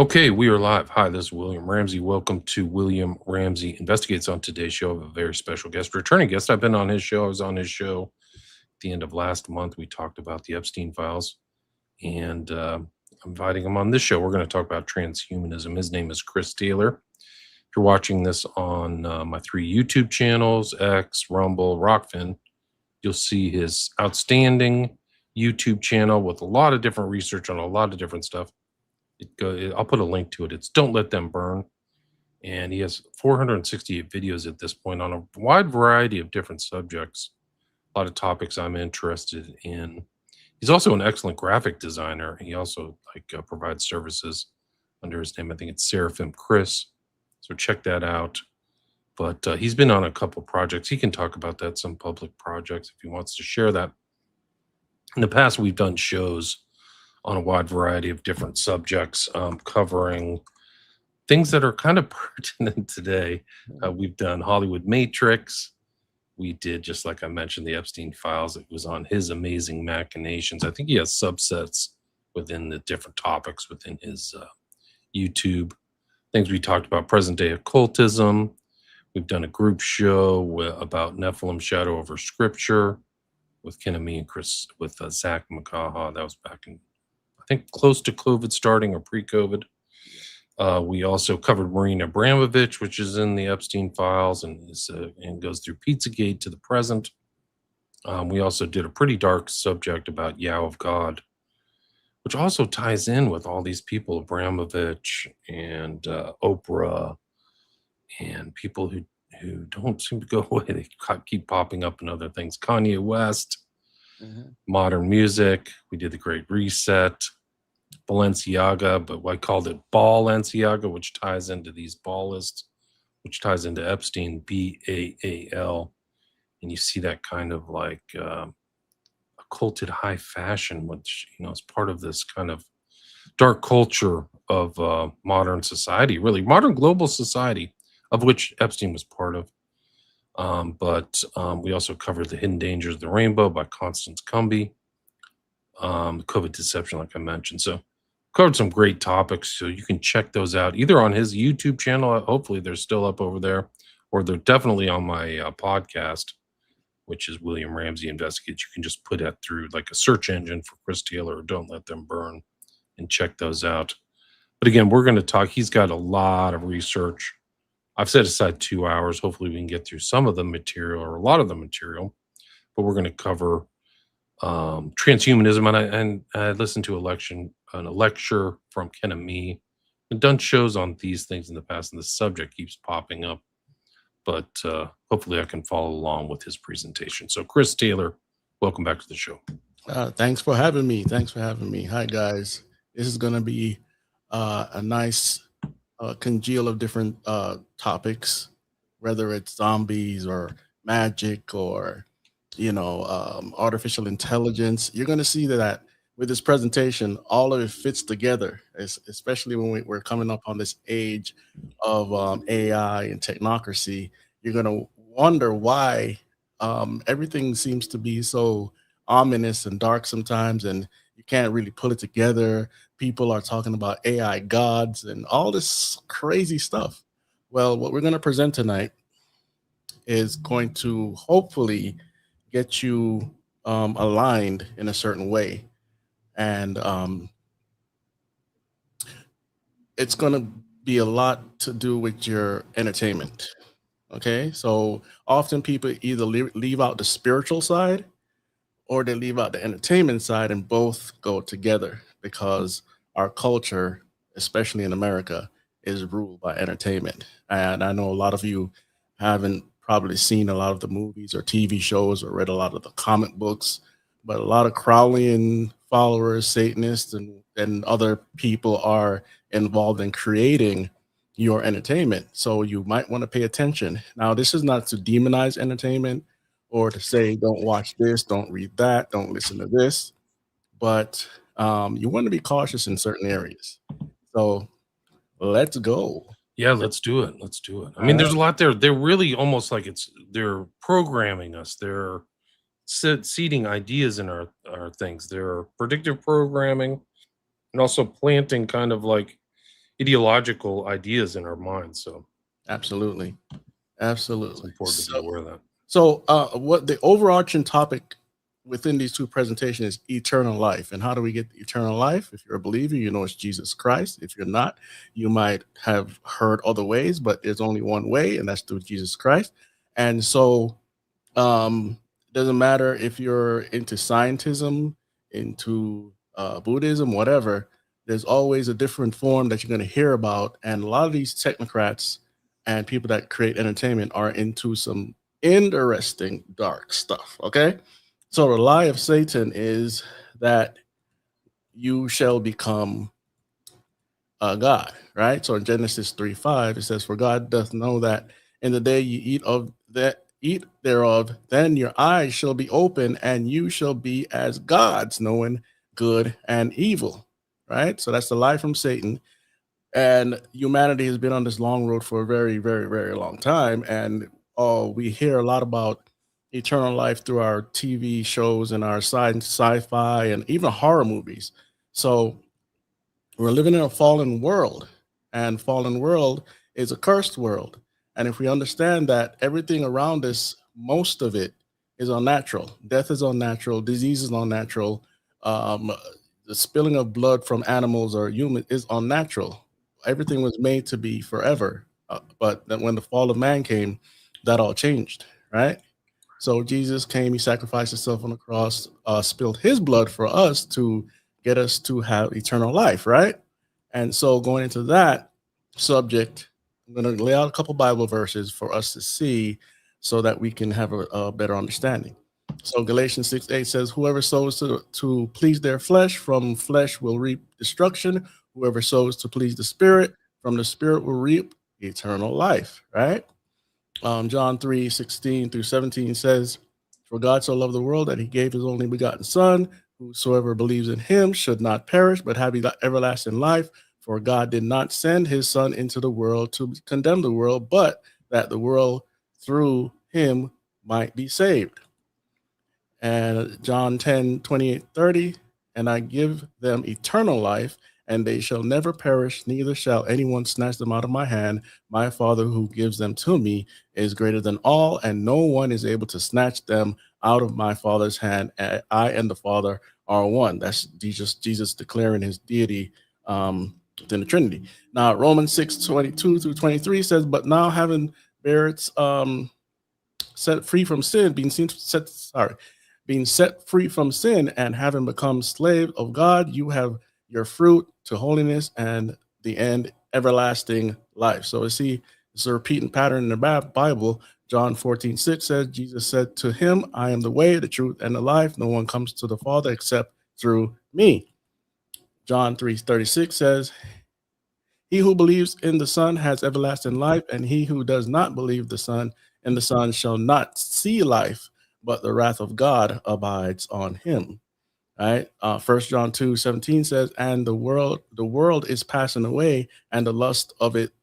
Okay, we are live. Hi, this is William Ramsey. Welcome to William Ramsey Investigates. On today's show, I have a very special guest, returning guest. I've been on his show. I was on his show at the end of last month. We talked about the Epstein files, and I'm inviting him on this show. We're going to talk about transhumanism. His name is Chris Taylor. If you're watching this on my three YouTube channels, X, Rumble, Rockfin, you'll see his outstanding YouTube channel with a lot of different research on a lot of different stuff. I'll put a link to it. It's Don't Let Them Burn. And he has 468 videos at this point on a wide variety of different subjects, a lot of topics I'm interested in. He's also an excellent graphic designer. He also provides services under his name. I think it's Seraphim Chris. So check that out. But he's been on a couple projects. He can talk about that, some public projects, if he wants to share that. In the past, we've done shows on a wide variety of different subjects, covering things that are kind of pertinent today. We've done Hollywood Matrix. We did, just like I mentioned, the Epstein files. It was on his amazing machinations. I think he has subsets within the different topics within his YouTube. Things we talked about, present day occultism. We've done a group show about Nephilim Shadow over Scripture with Kenami and Chris, with Zach McCaha. That was back in, I think, close to COVID starting or pre-COVID. We also covered Marina Abramovich, which is in the Epstein files and goes through Pizzagate to the present. We also did a pretty dark subject about Yao of God, which also ties in with all these people, Abramovich and Oprah, and people who don't seem to go away. They keep popping up in other things. Kanye West, modern music. We did the Great Reset. Balenciaga, but I called it Balenciaga, which ties into these ballists, which ties into Epstein, Baal. And you see that kind of like occulted high fashion, which, is part of this kind of dark culture of modern society, really modern global society, of which Epstein was part of. But we also covered The Hidden Dangers of the Rainbow by Constance Cumby. COVID deception, like I mentioned. So covered some great topics. So you can check those out either on his YouTube channel. Hopefully they're still up over there, or they're definitely on my podcast, which is William Ramsey Investigates. You can just put that through like a search engine for Chris Taylor or Don't Let Them Burn and check those out. But again, we're going to talk. He's got a lot of research. I've set aside 2 hours. Hopefully we can get through some of the material or a lot of the material, but we're going to cover transhumanism, and I listened to a lecture from Kenami. I've done shows on these things in the past, and the subject keeps popping up. But hopefully, I can follow along with his presentation. So, Chris Taylor, welcome back to the show. Thanks for having me. Hi, guys. This is going to be a nice congeal of different topics, whether it's zombies or magic or artificial intelligence. You're going to see that with this presentation, all of it fits together, especially when we're coming up on this age of AI and technocracy. You're going to wonder why everything seems to be so ominous and dark sometimes, and you can't really pull it together. People are talking about AI gods and all this crazy stuff. Well, what we're going to present tonight is going to hopefully get you aligned in a certain way. And it's going to be a lot to do with your entertainment. Okay. So often people either leave out the spiritual side or they leave out the entertainment side, and both go together because our culture, especially in America, is ruled by entertainment. And I know a lot of you haven't probably seen a lot of the movies or TV shows or read a lot of the comic books, but a lot of Crowleyan followers, Satanists, and other people are involved in creating your entertainment. So you might want to pay attention. Now, this is not to demonize entertainment or to say, don't watch this, don't read that, don't listen to this, but you want to be cautious in certain areas. So let's go. Yeah, let's do it. Let's do it. I mean, there's a lot there. They're really almost like they're programming us. They're seeding ideas in our things. They're predictive programming and also planting kind of like, ideological ideas in our minds. So Absolutely. it's Absolutely. important to be aware of that. So, what the overarching topic within these two presentations is eternal life. And how do we get eternal life? If you're a believer, you know it's Jesus Christ. If you're not, you might have heard other ways, but there's only one way, and that's through Jesus Christ. And so, doesn't matter if you're into scientism, into Buddhism, whatever. There's always a different form that you're going to hear about, and a lot of these technocrats and people that create entertainment are into some interesting dark stuff. Okay, so the lie of Satan is that you shall become a god, right? So in Genesis 3:5, it says, "For God doth know that in the day you eat thereof, then your eyes shall be open, and you shall be as gods, knowing good and evil." Right? So that's the lie from Satan. And humanity has been on this long road for a very, very, very long time. And we hear a lot about eternal life through our TV shows and our sci-fi and even horror movies. So we're living in a fallen world, and fallen world is a cursed world. And if we understand that everything around us, most of it is unnatural. Death is unnatural, disease is unnatural, um, the spilling of blood from animals or human is unnatural. Everything was made to be forever. But then when the fall of man came, that all changed, right? So Jesus came, he sacrificed himself on the cross, spilled his blood for us to get us to have eternal life, right? And so going into that subject, I'm going to lay out a couple Bible verses for us to see so that we can have a better understanding. So Galatians 6:8 says, "Whoever sows to please their flesh, from flesh will reap destruction. Whoever sows to please the spirit, from the spirit will reap eternal life," right? John 3:16 through 17 says, "For God so loved the world that he gave his only begotten Son, whosoever believes in him should not perish, but have everlasting life. For God did not send his Son into the world to condemn the world, but that the world through him might be saved." And John 10:28-30, "And I give them eternal life, and they shall never perish, neither shall anyone snatch them out of my hand. My Father who gives them to me is greater than all, and no one is able to snatch them out of my Father's hand. I and the Father are one." That's Jesus declaring his deity within the Trinity. Now, Romans 6:22-23 says, "But now having spirits set free from sin, being set free from sin and having become slave of God, you have your fruit to holiness and the end everlasting life." So we see it's a repeating pattern in the Bible. John 14:6 says, Jesus said to him, "I am the way, the truth, and the life. No one comes to the Father except through me." John 3:36 says, "He who believes in the Son has everlasting life, and he who does not believe the Son shall not see life, but the wrath of God abides on him." Right? 1 John 2:17 says, "And the world is passing away, and the lust of it,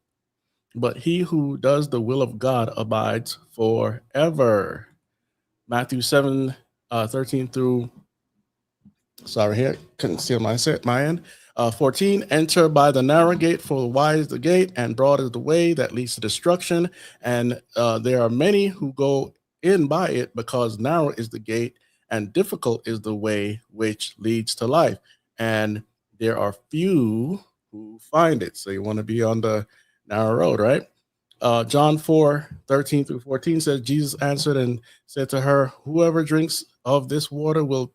but he who does the will of God abides forever." Matthew 7:13 through, sorry, here couldn't see on my end. 14, "Enter by the narrow gate, for wide is the gate and broad is the way that leads to destruction, and there are many who go in by it, because narrow is the gate and difficult is the way which leads to life, and there are few who find it." So you want to be on the narrow road, right? John 4:13-14 says, "Jesus answered and said to her, Whoever drinks of this water will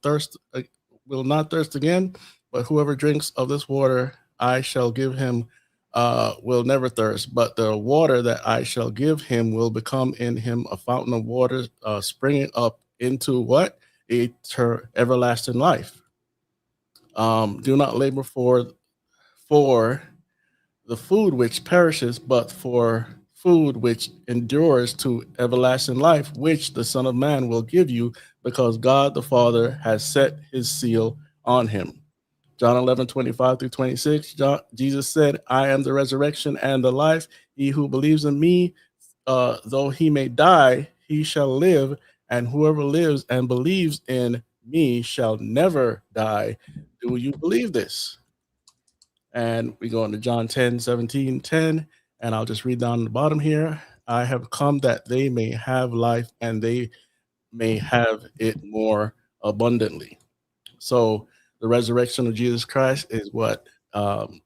not thirst again, but whoever drinks of this water I shall give him will never thirst. But the water that I shall give him will become in him a fountain of water springing up into" what? Everlasting life. Do not labor for the food which perishes, but for food which endures to everlasting life, which the Son of Man will give you, because God the Father has set his seal on him. John 11:25-26, Jesus said, "I am the resurrection and the life. He who believes in me, though he may die, he shall live, and whoever lives and believes in me shall never die." Do you believe this? And we go into John 10:17, 10, and I'll just read down the bottom here. I have come that they may have life and they may have it more abundantly. So the resurrection of Jesus Christ um,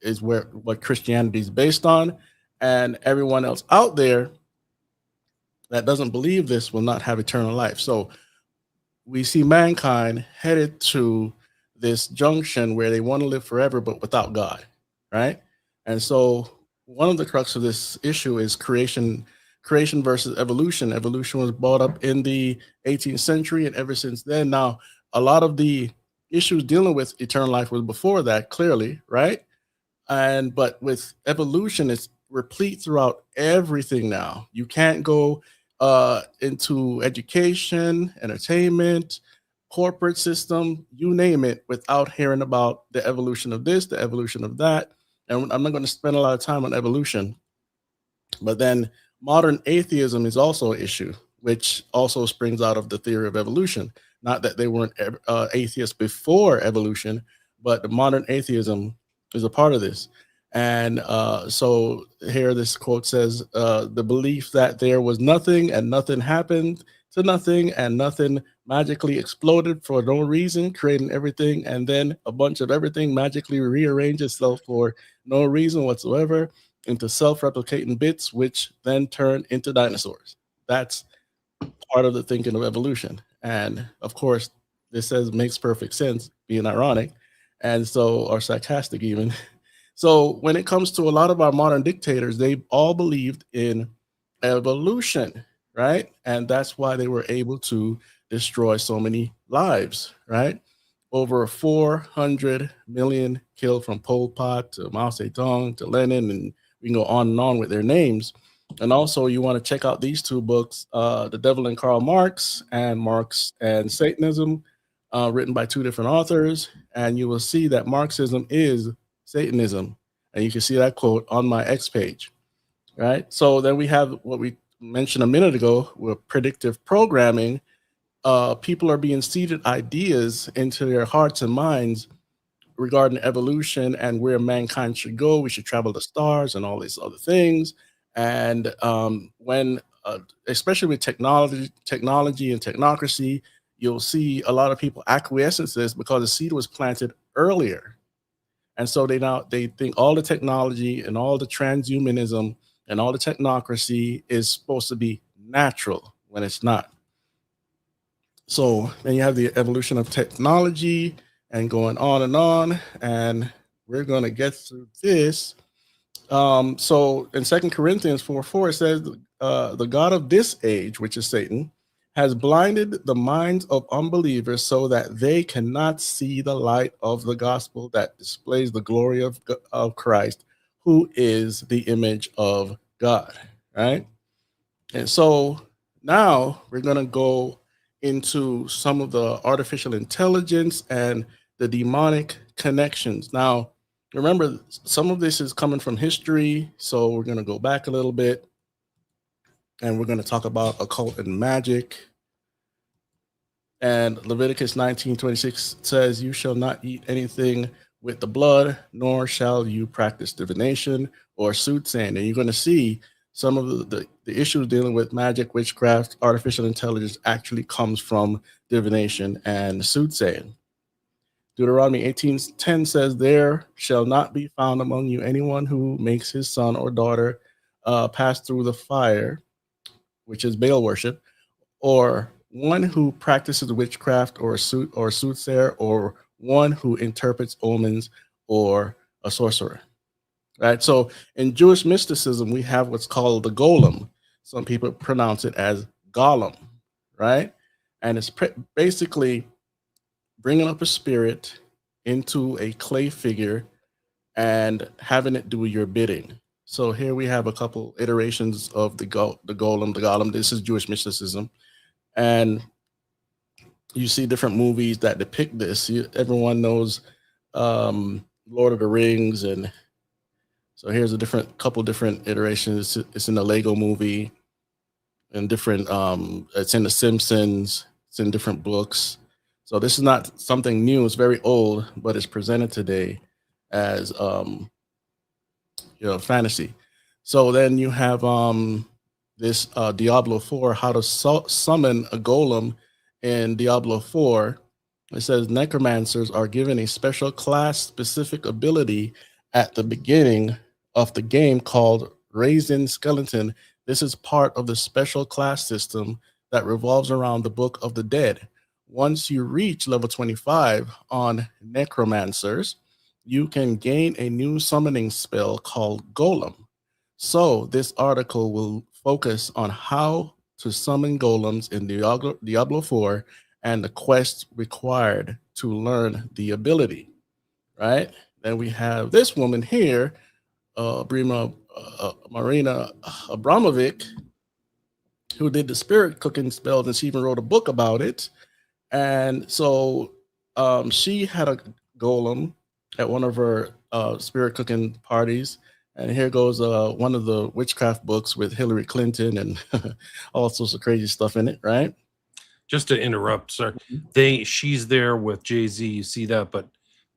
is where what Christianity is based on, and everyone else out there that doesn't believe this will not have eternal life. So we see mankind headed to this junction where they want to live forever but without God, right? And so one of the crux of this issue is creation versus evolution. Evolution was brought up in the 18th century, and ever since then, now a lot of the issues dealing with eternal life was before that, clearly, right? And but with evolution, it's replete throughout everything now. You can't go into education, entertainment, corporate system, you name it, without hearing about the evolution of this, the evolution of that. And I'm not going to spend a lot of time on evolution, but then modern atheism is also an issue, which also springs out of the theory of evolution. Not that they weren't atheists before evolution, but the modern atheism is a part of this. And so here, this quote says, the belief that there was nothing and nothing happened to nothing and nothing magically exploded for no reason, creating everything, and then a bunch of everything magically rearranged itself for no reason whatsoever into self-replicating bits, which then turn into dinosaurs. That's part of the thinking of evolution. And of course, this says makes perfect sense, being ironic, and so or sarcastic even. So when it comes to a lot of our modern dictators, they all believed in evolution, right? And that's why they were able to destroy so many lives, right? Over 400 million killed from Pol Pot to Mao Zedong to Lenin, and we can go on and on with their names. And also, you want to check out these two books, The Devil and Karl Marx and Marx and Satanism, written by two different authors. And you will see that Marxism is Satanism. And you can see that quote on my X page, right? So then we have what we mentioned a minute ago with predictive programming. People are being seeded ideas into their hearts and minds regarding evolution and where mankind should go. We should travel the stars and all these other things. And when, especially with technology and technocracy, you'll see a lot of people acquiesce to this because the seed was planted earlier, and so they think all the technology and all the transhumanism and all the technocracy is supposed to be natural when it's not. So then you have the evolution of technology and going on and on. And we're going to get through this. So in Second Corinthians 4:4, it says, the God of this age, which is Satan, has blinded the minds of unbelievers so that they cannot see the light of the gospel that displays the glory of Christ, who is the image of God. Right. And so now we're going to go into some of the artificial intelligence and the demonic connections. Now, remember, some of this is coming from history. So we're going to go back a little bit and we're going to talk about occult and magic. And Leviticus 19:26 says, you shall not eat anything with the blood, nor shall you practice divination or soothsaying. And you're going to see some of the issues dealing with magic, witchcraft, artificial intelligence actually comes from divination and soothsaying. Deuteronomy 18:10 says, there shall not be found among you anyone who makes his son or daughter pass through the fire, which is Baal worship, or one who practices witchcraft or soothsayer, or one who interprets omens, or a sorcerer. Right. So in Jewish mysticism, we have what's called the golem. Some people pronounce it as golem, right? And it's basically bringing up a spirit into a clay figure and having it do your bidding. So here we have a couple iterations of the golem. The golem. This is Jewish mysticism, and you see different movies that depict this. Everyone knows Lord of the Rings, and so here's a couple different iterations. It's in the Lego movie, and different. It's in the Simpsons. It's in different books. So this is not something new. It's very old, but it's presented today. as fantasy. So then you have this Diablo 4, how to summon a golem in Diablo 4. It says necromancers are given a special class specific ability at the beginning of the game called Raising Skeleton. This is part of the special class system that revolves around the Book of the Dead. Once you reach level 25 on necromancers, you can gain a new summoning spell called Golem. So, this article will focus on how to summon golems in Diablo 4 and the quest required to learn the ability, right? Then we have this woman here, Marina Abramovic, who did the spirit cooking spells, and she even wrote a book about it. And so she had a golem at one of her spirit cooking parties. And here goes one of the witchcraft books with Hillary Clinton and all sorts of crazy stuff in it, right? Just to interrupt, sir, she's there with Jay-Z, you see that, but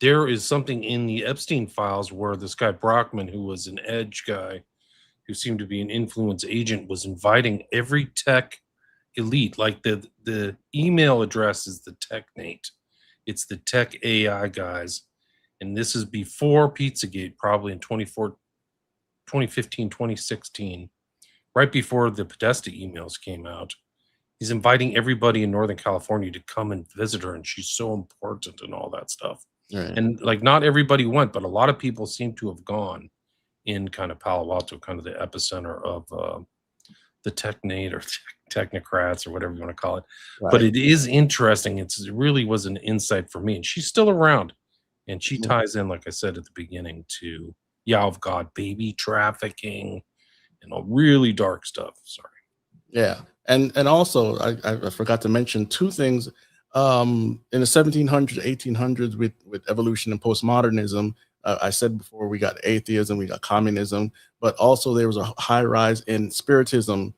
there is something in the Epstein files where this guy Brockman, who was an edge guy, who seemed to be an influence agent, was inviting every tech elite, like the email address is the TechNate. It's the tech AI guys. And this is before Pizzagate, probably in 2015, 2016, right before the Podesta emails came out. He's inviting everybody in Northern California to come and visit her, and she's so important and all that stuff. Right. And like, not everybody went, but a lot of people seem to have gone in kind of Palo Alto, kind of the epicenter of the technate or technocrats or whatever you want to call it. Right. But it is interesting. It really was an insight for me. And she's still around. And she ties in, like I said at the beginning, to of God, baby trafficking and all really dark stuff. Sorry. Yeah. And also, I forgot to mention two things. In the 1700s, 1800s, with evolution and postmodernism, I said before, we got atheism, we got communism, but also there was a high rise in spiritism,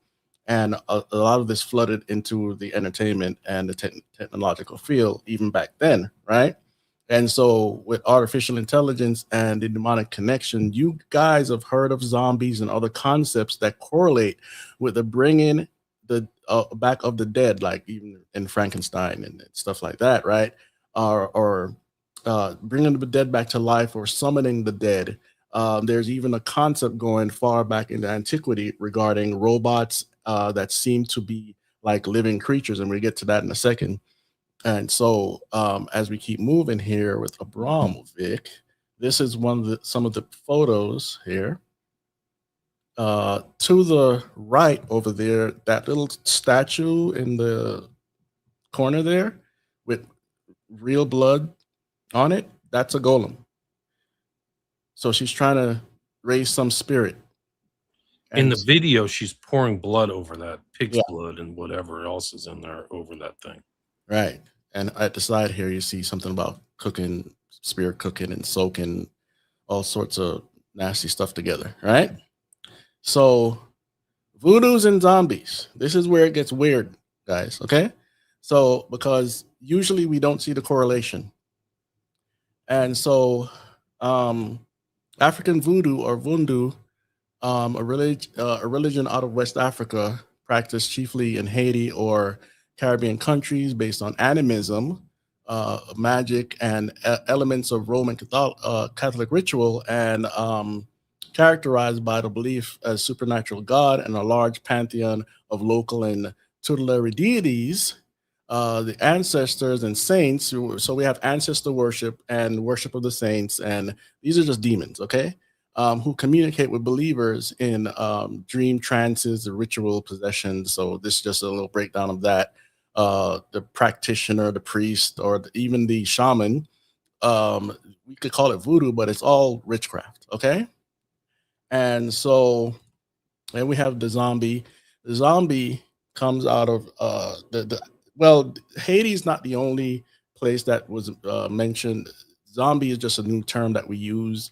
and a lot of this flooded into the entertainment and the technological field even back then, right? And so with artificial intelligence and the demonic connection, you guys have heard of zombies and other concepts that correlate with the bringing the back of the dead, like even in Frankenstein and stuff like that, right? Or bringing the dead back to life or summoning the dead. There's even a concept going far back into antiquity regarding robots that seem to be like living creatures, and we get to that in a second. And so, as we keep moving here with Abramovic, this is some of the photos here. To the right over there, that little statue in the corner there with real blood on it, that's a golem. So she's trying to raise some spirit. In the video, she's pouring blood over that pig's Yeah. blood and whatever else is in there over that thing. Right. And at the side here, you see something about cooking, spirit cooking and soaking all sorts of nasty stuff together, right? So voodoos and zombies. This is where it gets weird, guys, okay? So because usually we don't see the correlation. And so African voodoo or vundu, a religion out of West Africa, practiced chiefly in Haiti or Caribbean countries based on animism, magic, and elements of Roman Catholic ritual, and characterized by the belief as supernatural God and a large pantheon of local and tutelary deities. The ancestors and saints, so we have ancestor worship and worship of the saints, and these are just demons, okay? Who communicate with believers in dream trances, the ritual possessions. So this is just a little breakdown of that. The practitioner, the priest, or even the shaman. We could call it voodoo, but it's all witchcraft, okay? And so, and we have the zombie. The zombie comes out of well, Haiti is not the only place that was mentioned. Zombie is just a new term that we use.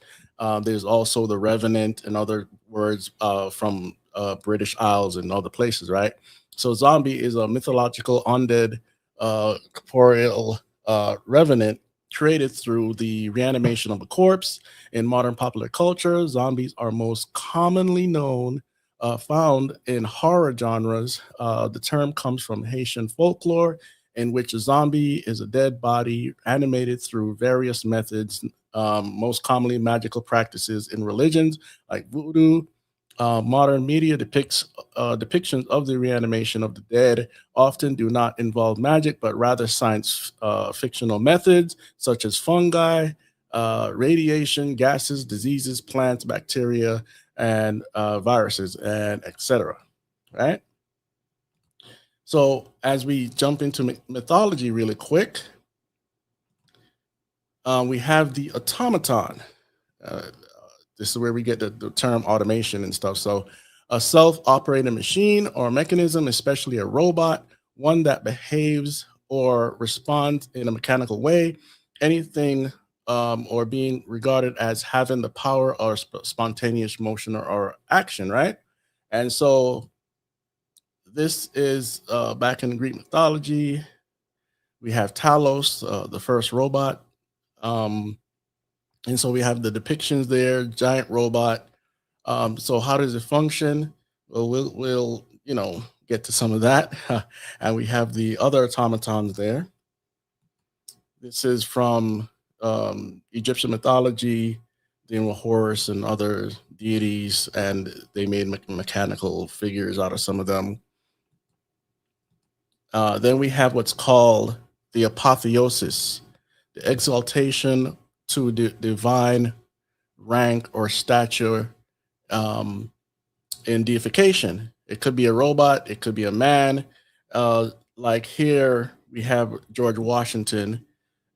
There's also the revenant and other words from British Isles and other places, right? So zombie is a mythological undead corporeal revenant created through the reanimation of a corpse. In modern popular culture, zombies are most commonly found in horror genres. The term comes from Haitian folklore, in which a zombie is a dead body animated through various methods, most commonly magical practices in religions like voodoo. Modern media depictions of the reanimation of the dead often do not involve magic, but rather science fictional methods such as fungi, radiation, gases, diseases, plants, bacteria, and viruses, and etc. Right. So as we jump into mythology really quick, we have the automaton. Uh, this is where we get the term automation and stuff. So, a self operating machine or mechanism, especially a robot, one that behaves or responds in a mechanical way, anything or being regarded as having the power or spontaneous motion or action, right? And so, this is back in Greek mythology. We have Talos, the first robot. Um, and so we have the depictions there, giant robot. So how does it function? Well, we'll get to some of that, and we have the other automatons there. This is from Egyptian mythology, dealing with Horus and other deities, and they made mechanical figures out of some of them. Then we have what's called the apotheosis, the exaltation to divine rank or stature um, in deification. It could be a robot, it could be a man. Like here, we have George Washington,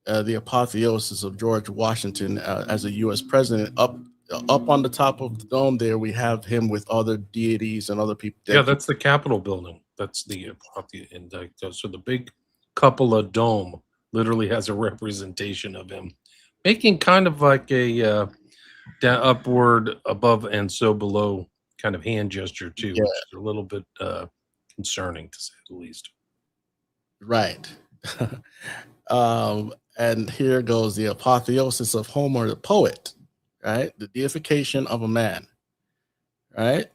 the apotheosis of George Washington as a U.S. president. Up on the top of the dome, there we have him with other deities and other people. Yeah, Dead people. that's the Capitol building. That's the and so the big cupola dome literally has a representation of him, making kind of like a upward, above, and so below kind of hand gesture too, Yeah, which is a little bit concerning to say the least. right. And here goes the apotheosis of Homer the poet, right? The deification of a man, right?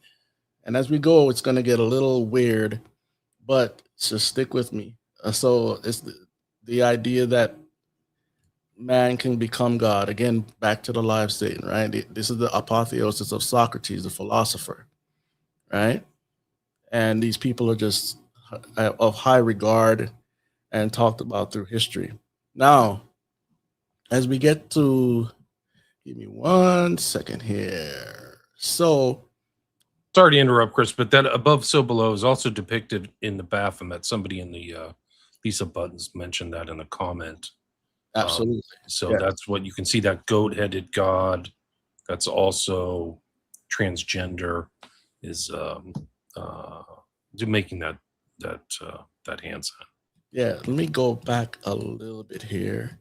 And as we go, it's going to get a little weird, but just stick with me. So it's the idea that man can become God. Again, back to the live state, right? This is the apotheosis of Socrates, the philosopher, right? And these people are just of high regard and talked about through history. Now, as we get to, give me 1 second here. So, Sorry to interrupt, Chris, but that above so below is also depicted in the Baphomet. Somebody in the Lisa Buttons mentioned that in a comment. absolutely. So Yeah. that's what you can see, that goat-headed god. That's also transgender is making that hand sign. Yeah. Let me go back a little bit here.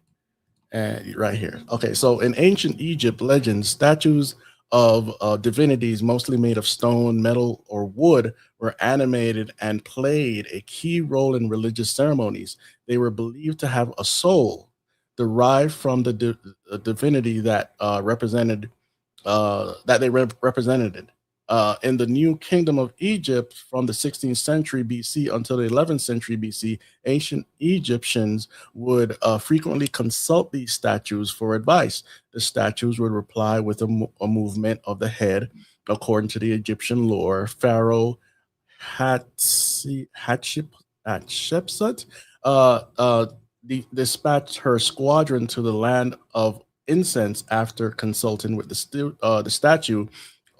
And right here. Okay, so in ancient Egypt legends, statues of divinities, mostly made of stone, metal, or wood, were animated and played a key role in religious ceremonies. They were believed to have a soul derived from the divinity that they represented it. In the New Kingdom of Egypt from the 16th century BC until the 11th century BC, ancient Egyptians would frequently consult these statues for advice. The statues would reply with a movement of the head. According to the Egyptian lore, Pharaoh Hatshepsut dispatched her squadron to the land of incense after consulting with the statue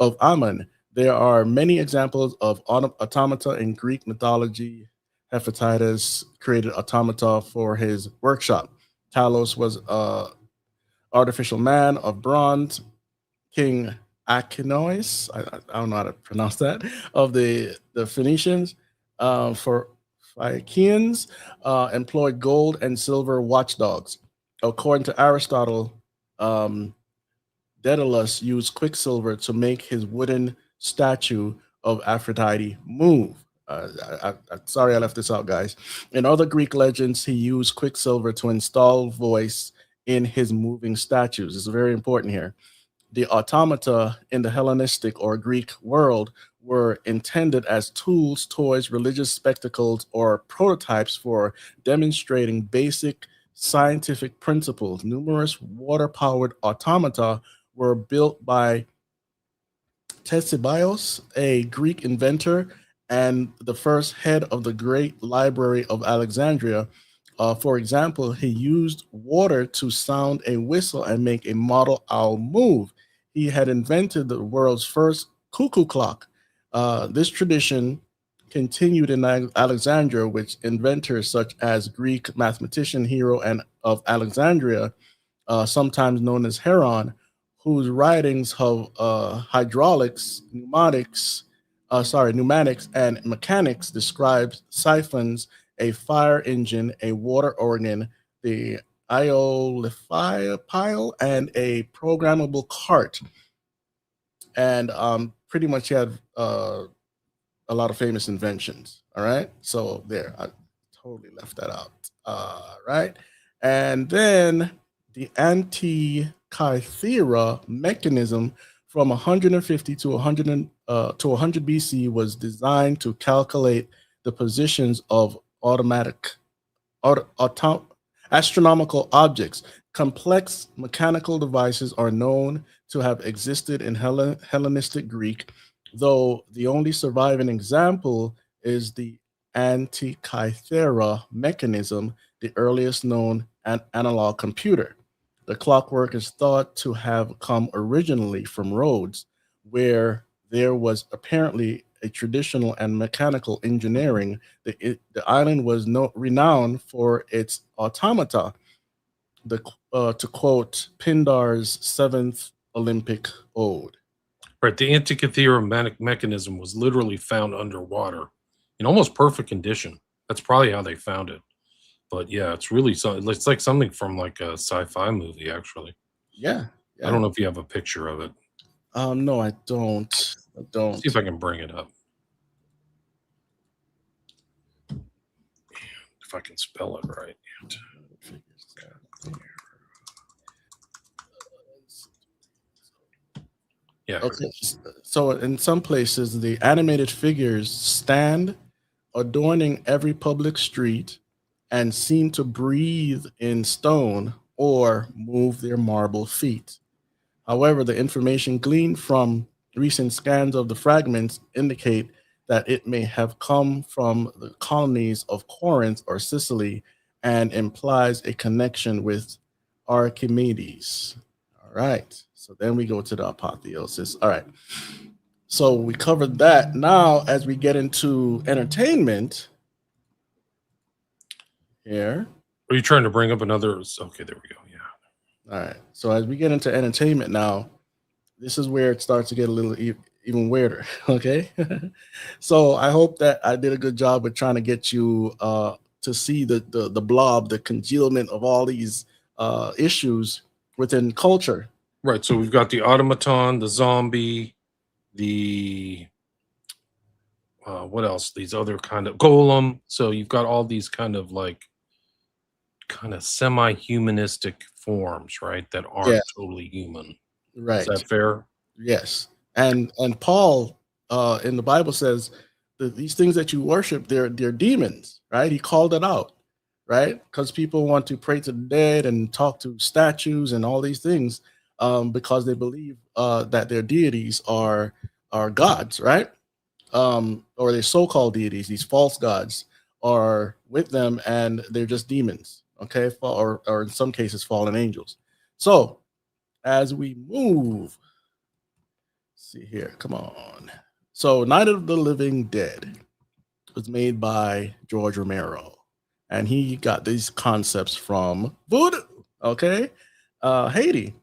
of Ammon. There are many examples of automata in Greek mythology. Hephaestus created automata for his workshop. Talos was an artificial man of bronze. King Achinois, I don't know how to pronounce that, of the Phoenicians, for Phaeacians, employed gold and silver watchdogs. According to Aristotle, um, Daedalus used quicksilver to make his wooden statue of Aphrodite move. Sorry, I left this out, guys. In other Greek legends, he used quicksilver to install voice in his moving statues. It's very important here. The automata in the Hellenistic or Greek world were intended as tools, toys, religious spectacles, or prototypes for demonstrating basic scientific principles. Numerous water powered automata were built by Ctesibios, a Greek inventor and the first head of the Great Library of Alexandria. For example, he used water to sound a whistle and make a model owl move. He had invented the world's first cuckoo clock. This tradition continued in Alexandria, which inventors such as Greek mathematician hero and of Alexandria, sometimes known as Heron, whose writings of hydraulics, pneumatics, and mechanics describes siphons, a fire engine, a water organ, the pile, and a programmable cart. And pretty much he had a lot of famous inventions. All right. So there, I totally left that out. Right. And then the Antikythera mechanism from 150 to 100 BC was designed to calculate the positions of automatic auto- astronomical objects. Complex mechanical devices are known to have existed in Hellenistic Greek, though the only surviving example is the Antikythera mechanism, the earliest known analog computer. The clockwork is thought to have come originally from Rhodes, where there was apparently a traditional and mechanical engineering. The island was renowned for its automata, to quote Pindar's Seventh Olympic Ode. Right. The Antikythera mechanism was literally found underwater in almost perfect condition. That's probably how they found it. But yeah, it's really it's like something from like a sci-fi movie, actually. Yeah, I don't yeah. know if you have a picture of it. No, I don't. I See if don't. I can bring it up. If I can spell it right. Yeah. Okay, so in some places, the animated figures stand adorning every public street and seem to breathe in stone or move their marble feet. However, the information gleaned from recent scans of the fragments indicate that it may have come from the colonies of Corinth or Sicily and implies a connection with Archimedes. All right. So then we go to the apotheosis. All right. So we covered that. Now, as we get into entertainment here. Are you trying to bring up another? Okay, there we go. Yeah. All right. So as we get into entertainment now, this is where it starts to get a little even weirder. Okay. So I hope that I did a good job with trying to get you to see the blob, the congealment of all these issues within culture. Right. So we've got the automaton, the zombie, the what else? These other kind of golem. So you've got all these kind of like kind of semi-humanistic forms, right? That Yeah. aren't totally human. Is Right. that fair? Yes. And Paul in the Bible says that these things that you worship, they're demons, right? He called it out, right? Because people want to pray to the dead and talk to statues and all these things, because they believe that their deities are gods, right? Or their so-called deities, these false gods, are with them, and they're just demons, okay? Or in some cases, fallen angels. So as we move, see here, come on. So Night of the Living Dead was made by George Romero, and he got these concepts from voodoo, okay, Haiti.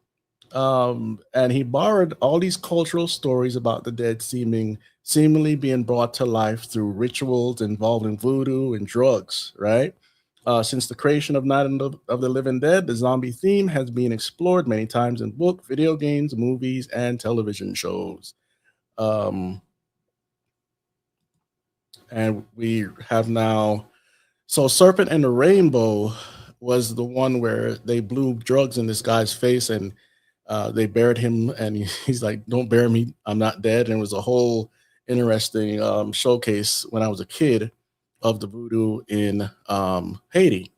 And he borrowed all these cultural stories about the dead seemingly being brought to life through rituals involving voodoo and drugs, right? Since the creation of Night of the Living Dead, the zombie theme has been explored many times in book, video games, movies, and television shows. Um, and we have now, so Serpent and the Rainbow. was the one where they blew drugs in this guy's face and they buried him, and he's like, "Don't bury me, I'm not dead." And it was a whole interesting showcase when I was a kid of the voodoo in Haiti.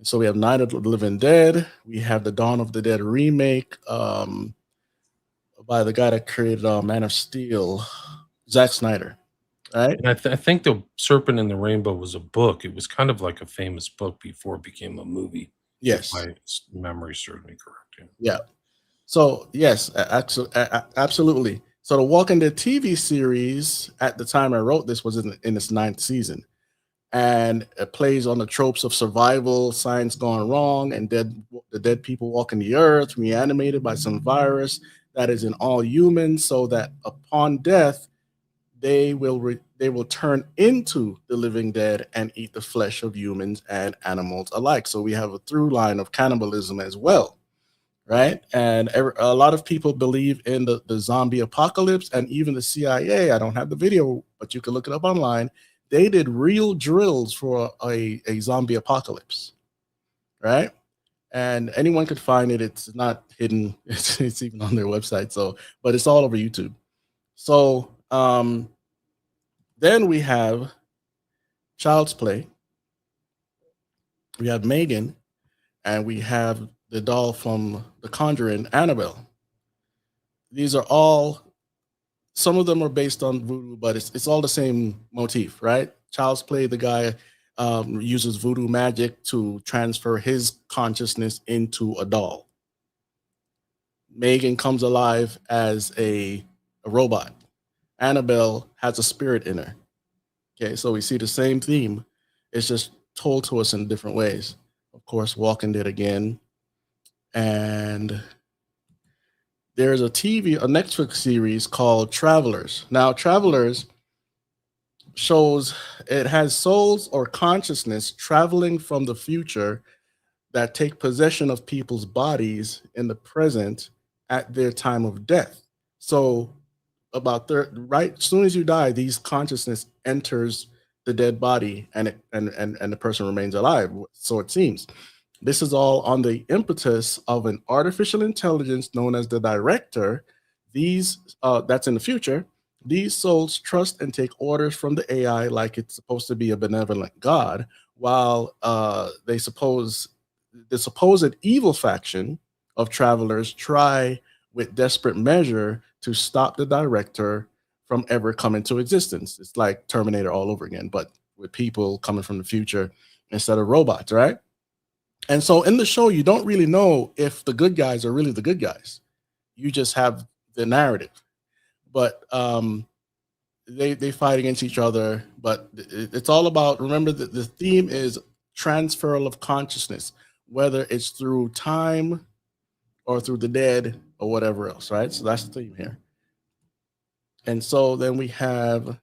So we have Night of the Living Dead. We have the Dawn of the Dead remake by the guy that created Man of Steel, Zack Snyder. Right? And I think The Serpent and the Rainbow was a book. It was kind of like a famous book before it became a movie, if Yes. my memory serves me correct. Yeah. Yeah. So yes, absolutely. So the Walking Dead TV series at the time I wrote this was in its ninth season, and it plays on the tropes of survival, science gone wrong, and the dead people walking the earth, reanimated by some virus that is in all humans, so that upon death they will turn into the living dead and eat the flesh of humans and animals alike. So we have a through line of cannibalism as well, right? And a lot of people believe in the zombie apocalypse, and even the CIA. I don't have the video, but you can look it up online. They did real drills for a zombie apocalypse, right? And anyone could find it. It's not hidden. It's even on their website. So, but it's all over YouTube. So then we have Child's Play. We have Megan, and we have the doll from The Conjuring, Annabelle. These are all, some of them are based on voodoo, but it's all the same motif, right? Child's Play, the guy uses voodoo magic to transfer his consciousness into a doll. Megan comes alive as a robot. Annabelle has a spirit in her. Okay, so we see the same theme. It's just told to us in different ways. Of course, Walking Dead again. And there's a Netflix series called Travelers. Now, Travelers shows it has souls or consciousness traveling from the future that take possession of people's bodies in the present at their time of death. So right as soon as you die, these consciousness enters the dead body, and and the person remains alive. So it seems. This is all on the impetus of an artificial intelligence known as the director. These That's in the future. These souls trust and take orders from the AI like it's supposed to be a benevolent god, while the supposed evil faction of travelers try with desperate measure to stop the director from ever coming to existence. It's like Terminator all over again, but with people coming from the future instead of robots, right? And so in the show, you don't really know if the good guys are really the good guys. You just have the narrative. But they fight against each other. But it's all about, remember that the theme is transferal of consciousness, whether it's through time or through the dead or whatever else, right? So that's the theme here. And so then we have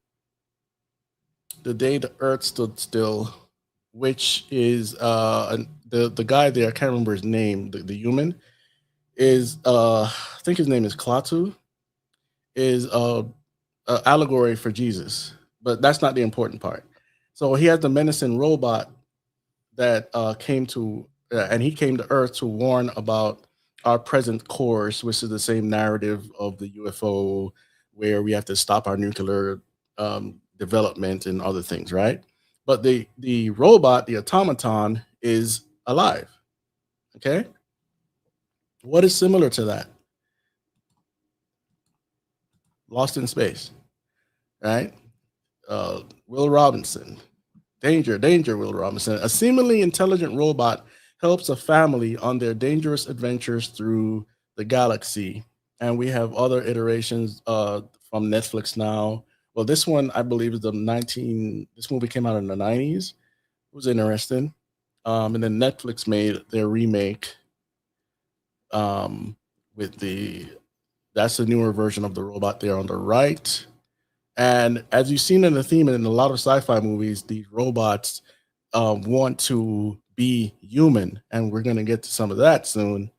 The Day the Earth Stood Still, which is the guy there, I can't remember his name, the human, is I think his name is Klaatu, is a allegory for Jesus. But that's not the important part. So he has the menacing robot that and he came to Earth to warn about our present course, which is the same narrative of the UFO, where we have to stop our nuclear development and other things, right? But the robot, the automaton, is alive. Okay, what is similar to that? Lost in Space, right? Will Robinson, danger, danger, Will Robinson. A seemingly intelligent robot helps a family on their dangerous adventures through the galaxy. And we have other iterations from Netflix now. Well, this one I believe is this movie came out in the 90s. It was interesting. And then Netflix made their remake with that's the newer version of the robot there on the right. And as you've seen in the theme and in a lot of sci-fi movies, these robots want to be human, and we're going to get to some of that soon.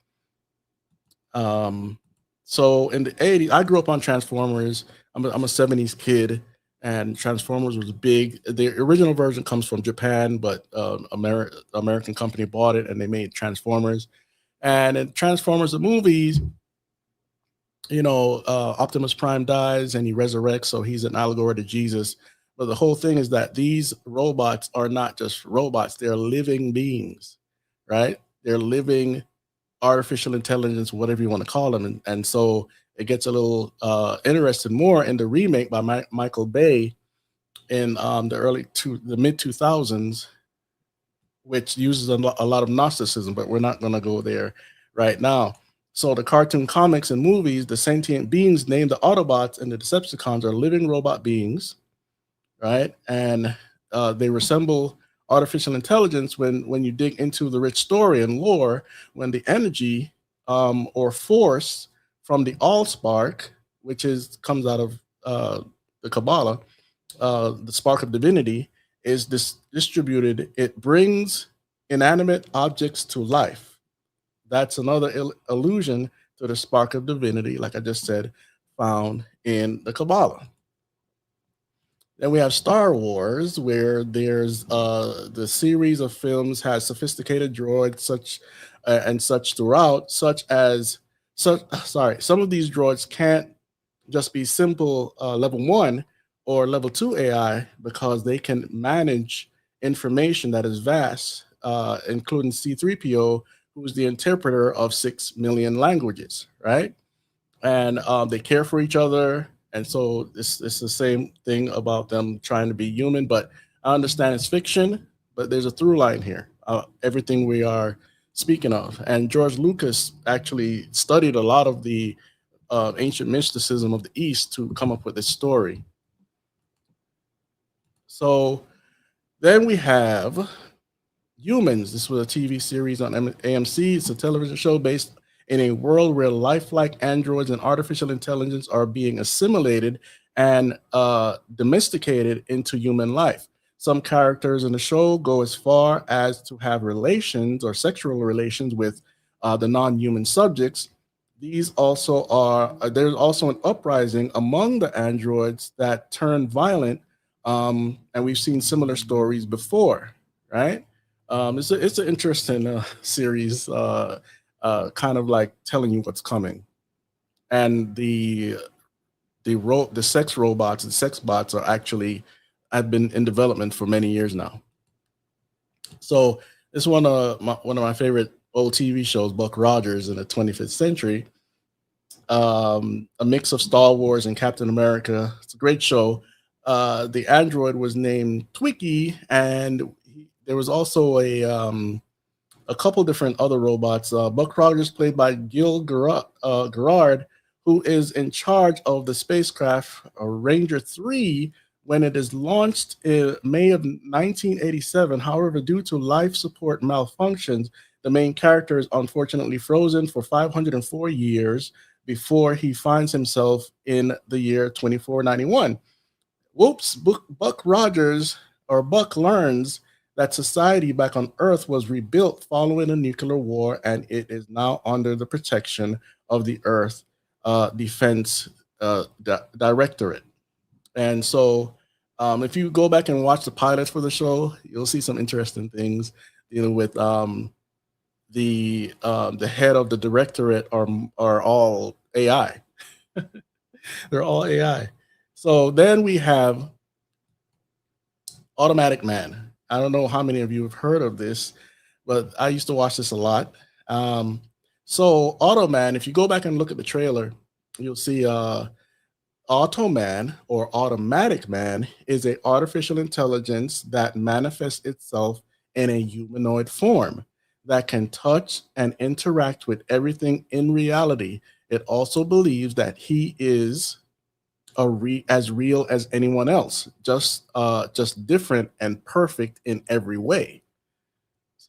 So in the 80s, I grew up on Transformers. I'm a 70s kid, and Transformers was big. The original version comes from Japan, but American company bought it and they made Transformers. And in Transformers the movies, Optimus Prime dies and he resurrects, so he's an allegory to Jesus. But the whole thing is that these robots are not just robots; they're living beings, right? They're living artificial intelligence, whatever you want to call them, and so it gets a little interesting more in the remake by Michael Bay in the mid 2000s, which uses a lot of Gnosticism, but we're not going to go there right now. So the cartoon comics and movies, the sentient beings named the Autobots and the Decepticons are living robot beings, right? And they resemble artificial intelligence when you dig into the rich story and lore, when the energy or force from the Allspark, which is comes out of the Kabbalah, the spark of divinity, is distributed. It brings inanimate objects to life. That's another allusion to the spark of divinity, like I just said, found in the Kabbalah. Then we have Star Wars, where there's the series of films has sophisticated droids such and such throughout, some of these droids can't just be simple level one or level two AI because they can manage information that is vast, including C3PO, who is the interpreter of 6 million languages, right? And they care for each other. And so it's the same thing about them trying to be human. But I understand it's fiction, but there's a through line here. Everything we are speaking of, and George Lucas actually studied a lot of the ancient mysticism of the East to come up with this story. So then we have Humans. This was a TV series on AMC. It's a television show based in a world where lifelike androids and artificial intelligence are being assimilated and domesticated into human life. Some characters in the show go as far as to have relations or sexual relations with the non-human subjects. There's also an uprising among the androids that turn violent, and we've seen similar stories before, right? It's an interesting series, kind of like telling you what's coming. And the sex robots and sex bots are actually have been in development for many years now. So it's one of my favorite old TV shows, Buck Rogers in the 25th century. A mix of Star Wars and Captain America. It's a great show. The android was named Twiki, and there was also a couple different other robots. Buck Rogers, played by Gerard, who is in charge of the spacecraft Ranger 3 when it is launched in May of 1987. However, due to life support malfunctions, the main character is unfortunately frozen for 504 years before he finds himself in the year 2491. Whoops, Buck Rogers or Buck learns that society back on Earth was rebuilt following a nuclear war, and it is now under the protection of the Earth Defense Directorate. And so, if you go back and watch the pilots for the show, you'll see some interesting things dealing with the head of the directorate are all AI. They're all AI. So then we have Automatic Man. I don't know how many of you have heard of this, but I used to watch this a lot. Um, so Automan, if you go back and look at the trailer, you'll see Automan or Automatic Man is a artificial intelligence that manifests itself in a humanoid form that can touch and interact with everything in reality. It also believes that he is as real as anyone else, just different and perfect in every way.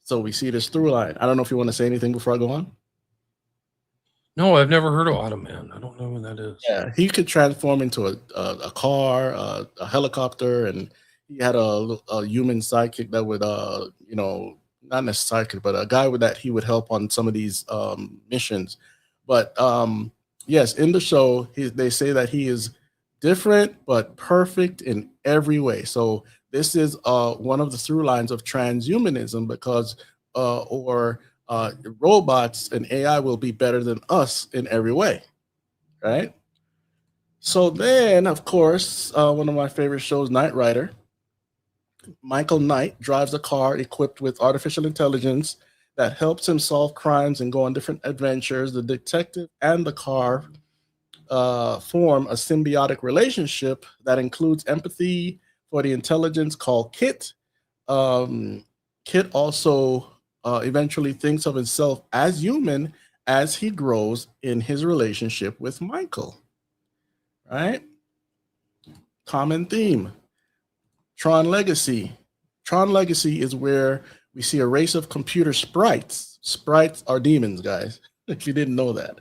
So we see this through line. I don't know if you want to say anything before I go on. No, I've never heard of Automan. I don't know who that is. Yeah, he could transform into a car, a helicopter, and he had a human sidekick that would, not necessarily sidekick, but a guy with that he would help on some of these missions. But yes, in the show, they say that he is different but perfect in every way. So this is one of the through lines of transhumanism because or robots and AI will be better than us in every way, right? So then, of course, one of my favorite shows, Knight Rider. Michael Knight drives a car equipped with artificial intelligence that helps him solve crimes and go on different adventures. The detective and the car form a symbiotic relationship that includes empathy for the intelligence called Kit. Um, Kit also eventually thinks of himself as human as he grows in his relationship with Michael, right? Common theme. Tron Legacy. Tron Legacy is where we see a race of computer sprites. Sprites are demons, guys, if you didn't know that.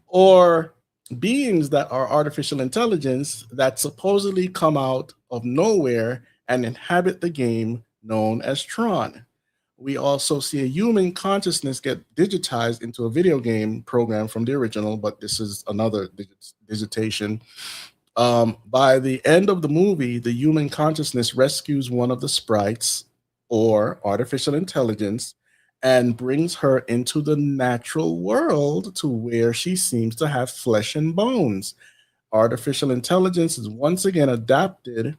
Or beings that are artificial intelligence that supposedly come out of nowhere and inhabit the game known as Tron. We also see a human consciousness get digitized into a video game program from the original, but this is another digitation. By the end of the movie, the human consciousness rescues one of the sprites or artificial intelligence and brings her into the natural world to where she seems to have flesh and bones. Artificial intelligence is once again adapted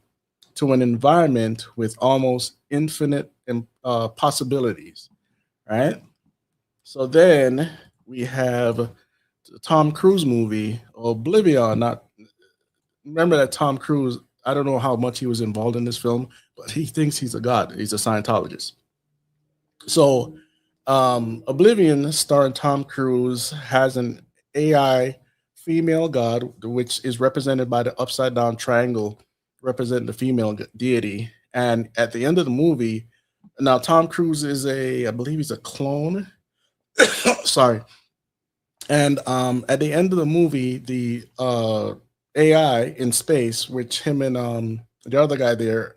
to an environment with almost infinite possibilities, right? So then we have the Tom Cruise movie, Oblivion, not remember that Tom Cruise, I don't know how much he was involved in this film, but he thinks he's a god. He's a Scientologist. So, Oblivion, starring Tom Cruise, has an AI female god, which is represented by the upside down triangle, representing the female deity. And at the end of the movie, now Tom Cruise is I believe he's a clone. Sorry. And at the end of the movie, the AI in space, which him and the other guy there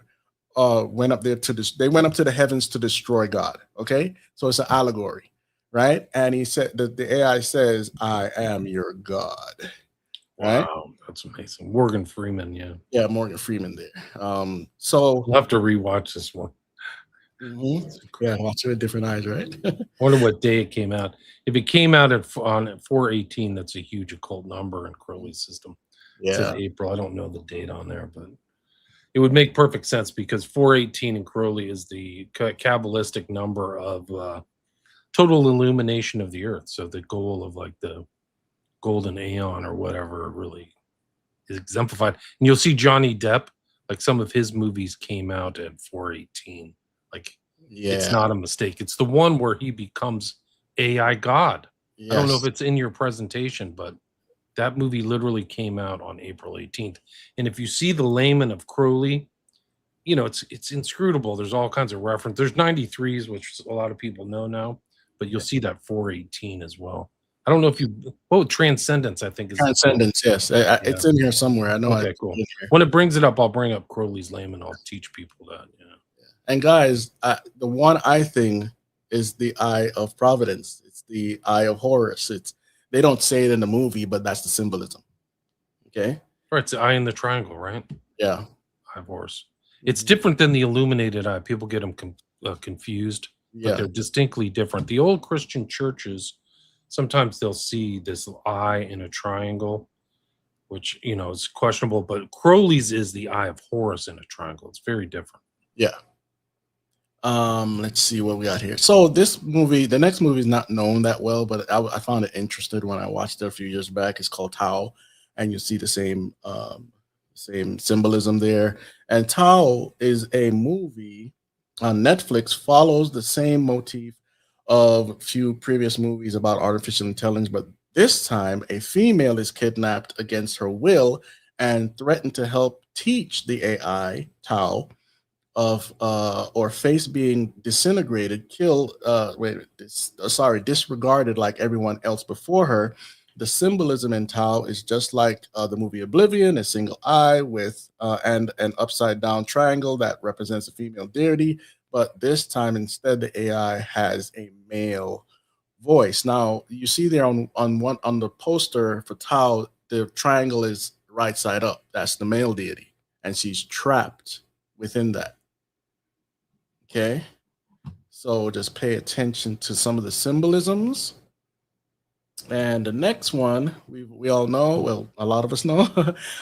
went up there to they went up to the heavens to destroy God. Okay, so it's an allegory, right? And he said that the AI says, "I am your God." Right? Wow, that's amazing. Morgan Freeman, yeah. Yeah, Morgan Freeman there. So I'll have to rewatch this one. mhm. It's Yeah, incredible. watch it with different eyes, right? Wonder what day it came out. If it came out on 4/18, that's a huge occult number in Crowley's system. It says Yeah, April. I don't know the date on there, but it would make perfect sense because 4/18 in Crowley is the Kabbalistic number of total illumination of the earth. So the goal of like the golden aeon or whatever really is exemplified. And you'll see Johnny Depp, like some of his movies came out at 4/18. Like it's yeah, not a mistake. It's the one where he becomes AI God. I don't know if yes, it's in your presentation, but that movie literally came out on April 18th. And if you see the layman of Crowley, it's inscrutable. There's all kinds of reference. There's 93s, which a lot of people know now, but you'll yeah. see that 4/18 as well. I don't know if you Transcendence, I think is the book. Transcendence. Yes, Yeah. it's in here somewhere. I know I Okay, put it cool. in here. When it brings it up, I'll bring up Crowley's layman. I'll teach people that. Yeah. And guys, the one eye thing is the eye of Providence. It's the eye of Horus. It's they don't say it in the movie, but that's the symbolism. Okay. Right. It's the eye in the triangle, right? Yeah. Eye of horse. It's Mhm. different than the illuminated eye. People get them confused, but Yeah. they're distinctly different. The old Christian churches, sometimes they'll see this eye in a triangle, which is questionable. But Crowley's is the eye of Horus in a triangle. It's very different. Yeah. Let's see what we got here. So this movie, the next movie is not known that well, but I found it interesting when I watched it a few years back. It's called Tao, and you see the same symbolism there. And Tao is a movie on Netflix, follows the same motif of a few previous movies about artificial intelligence, but this time a female is kidnapped against her will and threatened to help teach the AI Tao of or face being disintegrated, killed, disregarded like everyone else before her. The symbolism in Tao is just like the movie Oblivion, a single eye with and an upside down triangle that represents a female deity. But this time, instead, the AI has a male voice. Now you see there on the poster for Tao, the triangle is right side up. That's the male deity, and she's trapped within that. Okay, so just pay attention to some of the symbolisms. And the next one, we all know, well, a lot of us know,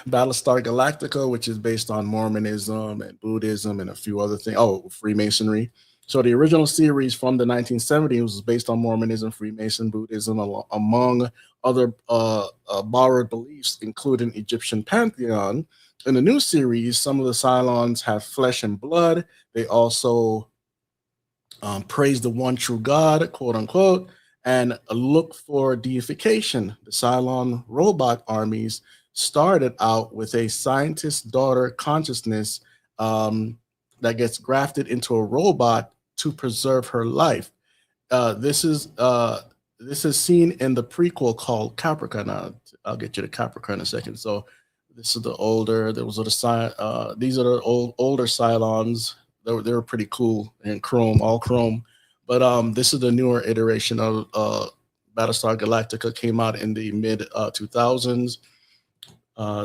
Battlestar Galactica, which is based on Mormonism and Buddhism and a few other things. Oh, Freemasonry. So the original series from the 1970s was based on Mormonism, Freemason, Buddhism, among other borrowed beliefs, including Egyptian pantheon. In the new series, some of the Cylons have flesh and blood. They also praise the one true God, quote unquote, and look for deification. The Cylon robot armies started out with a scientist daughter consciousness um, that gets grafted into a robot to preserve her life. Uh, this is uh, this is seen in the prequel called Capricorn. I'll get you to Capricorn in a second. So this is the older. Those are these are the older Cylons. They were pretty cool in Chrome, all Chrome. But this is the newer iteration of Battlestar Galactica. Came out in the mid 2000s.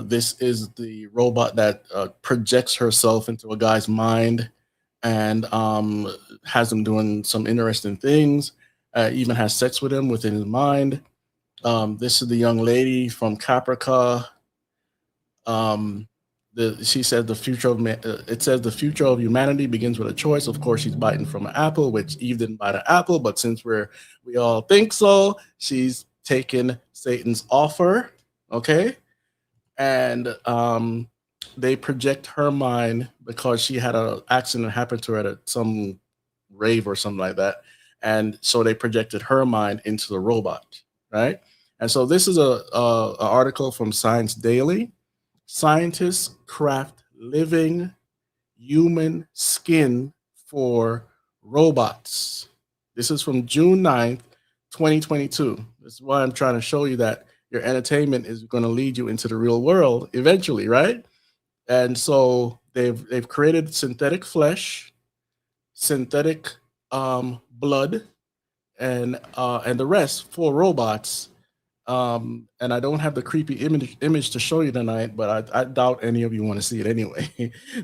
This is the robot that projects herself into a guy's mind and has him doing some interesting things. Even has sex with him within his mind. This is the young lady from Caprica. Um, she said the future of it says the future of humanity begins with a choice. Of course, she's biting from an apple, which Eve didn't bite an apple, but since we all think so, she's taken Satan's offer. Okay, and they project her mind because she had an accident happen to her at some rave or something like that, and so they projected her mind into the robot, right? And so this is a article from Science Daily. Scientists craft living human skin for robots. This is from June 9th, 2022. This is why I'm trying to show you that your entertainment is going to lead you into the real world eventually, right? And so they've created synthetic flesh, synthetic blood, and the rest for robots. And I don't have the creepy image to show you tonight, but I doubt any of you want to see it anyway.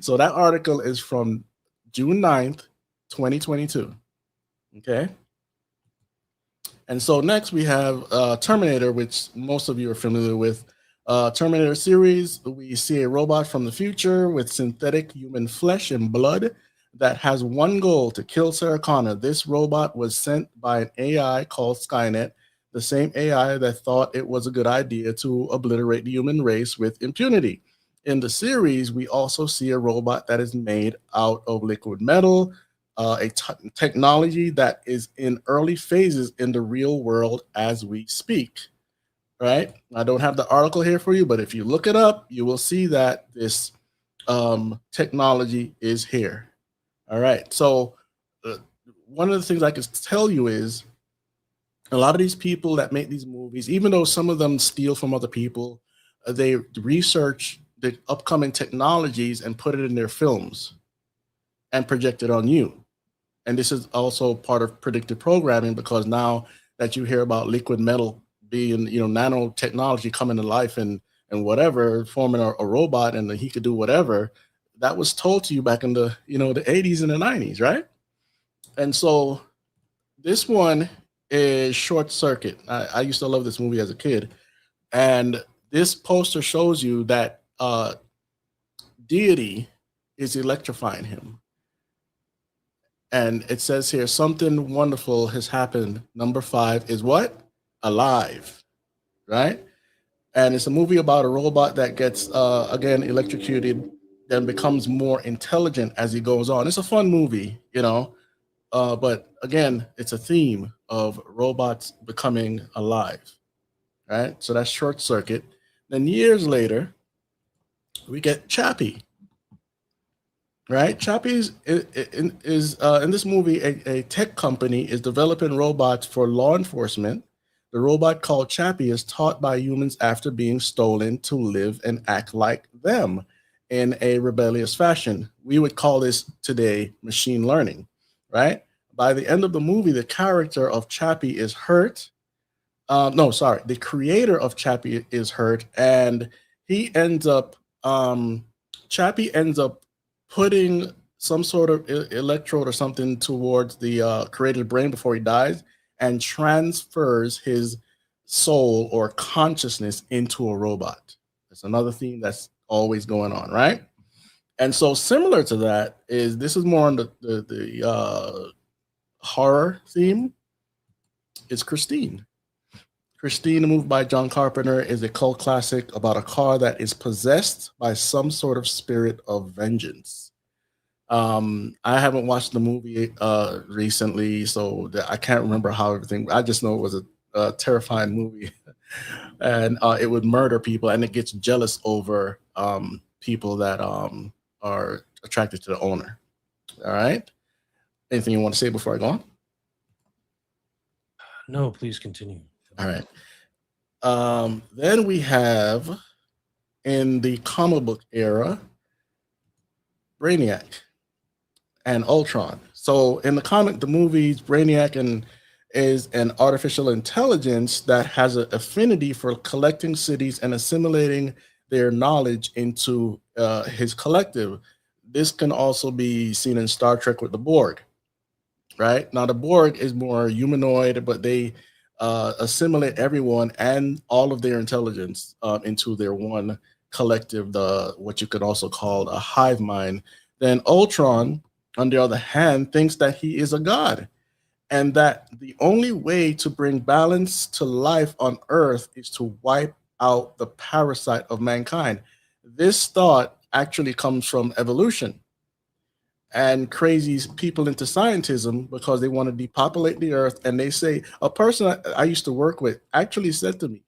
So that article is from June 9th, 2022. Okay. And so next we have Terminator, which most of you are familiar with. Terminator series, we see a robot from the future with synthetic human flesh and blood that has one goal: to kill Sarah Connor. This robot was sent by an AI called Skynet, the same AI that thought it was a good idea to obliterate the human race with impunity. In the series, we also see a robot that is made out of liquid metal, technology that is in early phases in the real world as we speak. Right? I don't have the article here for you, but if you look it up, you will see that this technology is here. All right. So, one of the things I can tell you is a lot of these people that make these movies, even though some of them steal from other people, they research the upcoming technologies and put it in their films and project it on you. And this is also part of predictive programming, because now that you hear about liquid metal being, nanotechnology coming to life and whatever, forming a robot and he could do whatever, that was told to you back in the, the 80s and the 90s, right? And so this one is Short Circuit. I used to love this movie as a kid. And this poster shows you that deity is electrifying him. And it says here, something wonderful has happened. Number 5 is what? Alive, right? And it's a movie about a robot that gets, again, electrocuted, then becomes more intelligent as he goes on. It's a fun movie, but again, it's a theme of robots becoming alive, right? So that's Short Circuit. Then years later, we get Chappie, right? Chappie is in this movie, a tech company is developing robots for law enforcement. The robot called Chappie is taught by humans after being stolen to live and act like them in a rebellious fashion. We would call this today machine learning, right? By the end of the movie, the character of Chappie is hurt. No, sorry, the creator of Chappie is hurt, and he ends up Chappie ends up putting some sort of electrode or something towards the created brain before he dies, and transfers his soul or consciousness into a robot. That's another theme that's always going on, right? And so similar to that is this is more on the horror theme. It's Christine. Christine, a movie by John Carpenter, is a cult classic about a car that is possessed by some sort of spirit of vengeance. I haven't watched the movie recently, so I can't remember how everything. I just know it was a terrifying movie, and it would murder people, and it gets jealous over people that are attracted to the owner. All right. Anything you want to say before I go on? No, please continue. All right. Then we have in the comic book era, Brainiac and Ultron. So in the comic, the movies, is an artificial intelligence that has an affinity for collecting cities and assimilating their knowledge into his collective. This can also be seen in Star Trek with the Borg. Right now, the Borg is more humanoid, but they assimilate everyone and all of their intelligence into their one collective, the what you could also call a hive mind. Then Ultron, on the other hand, thinks that he is a god, and that the only way to bring balance to life on Earth is to wipe out the parasite of mankind. This thought actually comes from evolution and crazy people into scientism because they want to depopulate the earth. And they say a person I used to work with actually said to me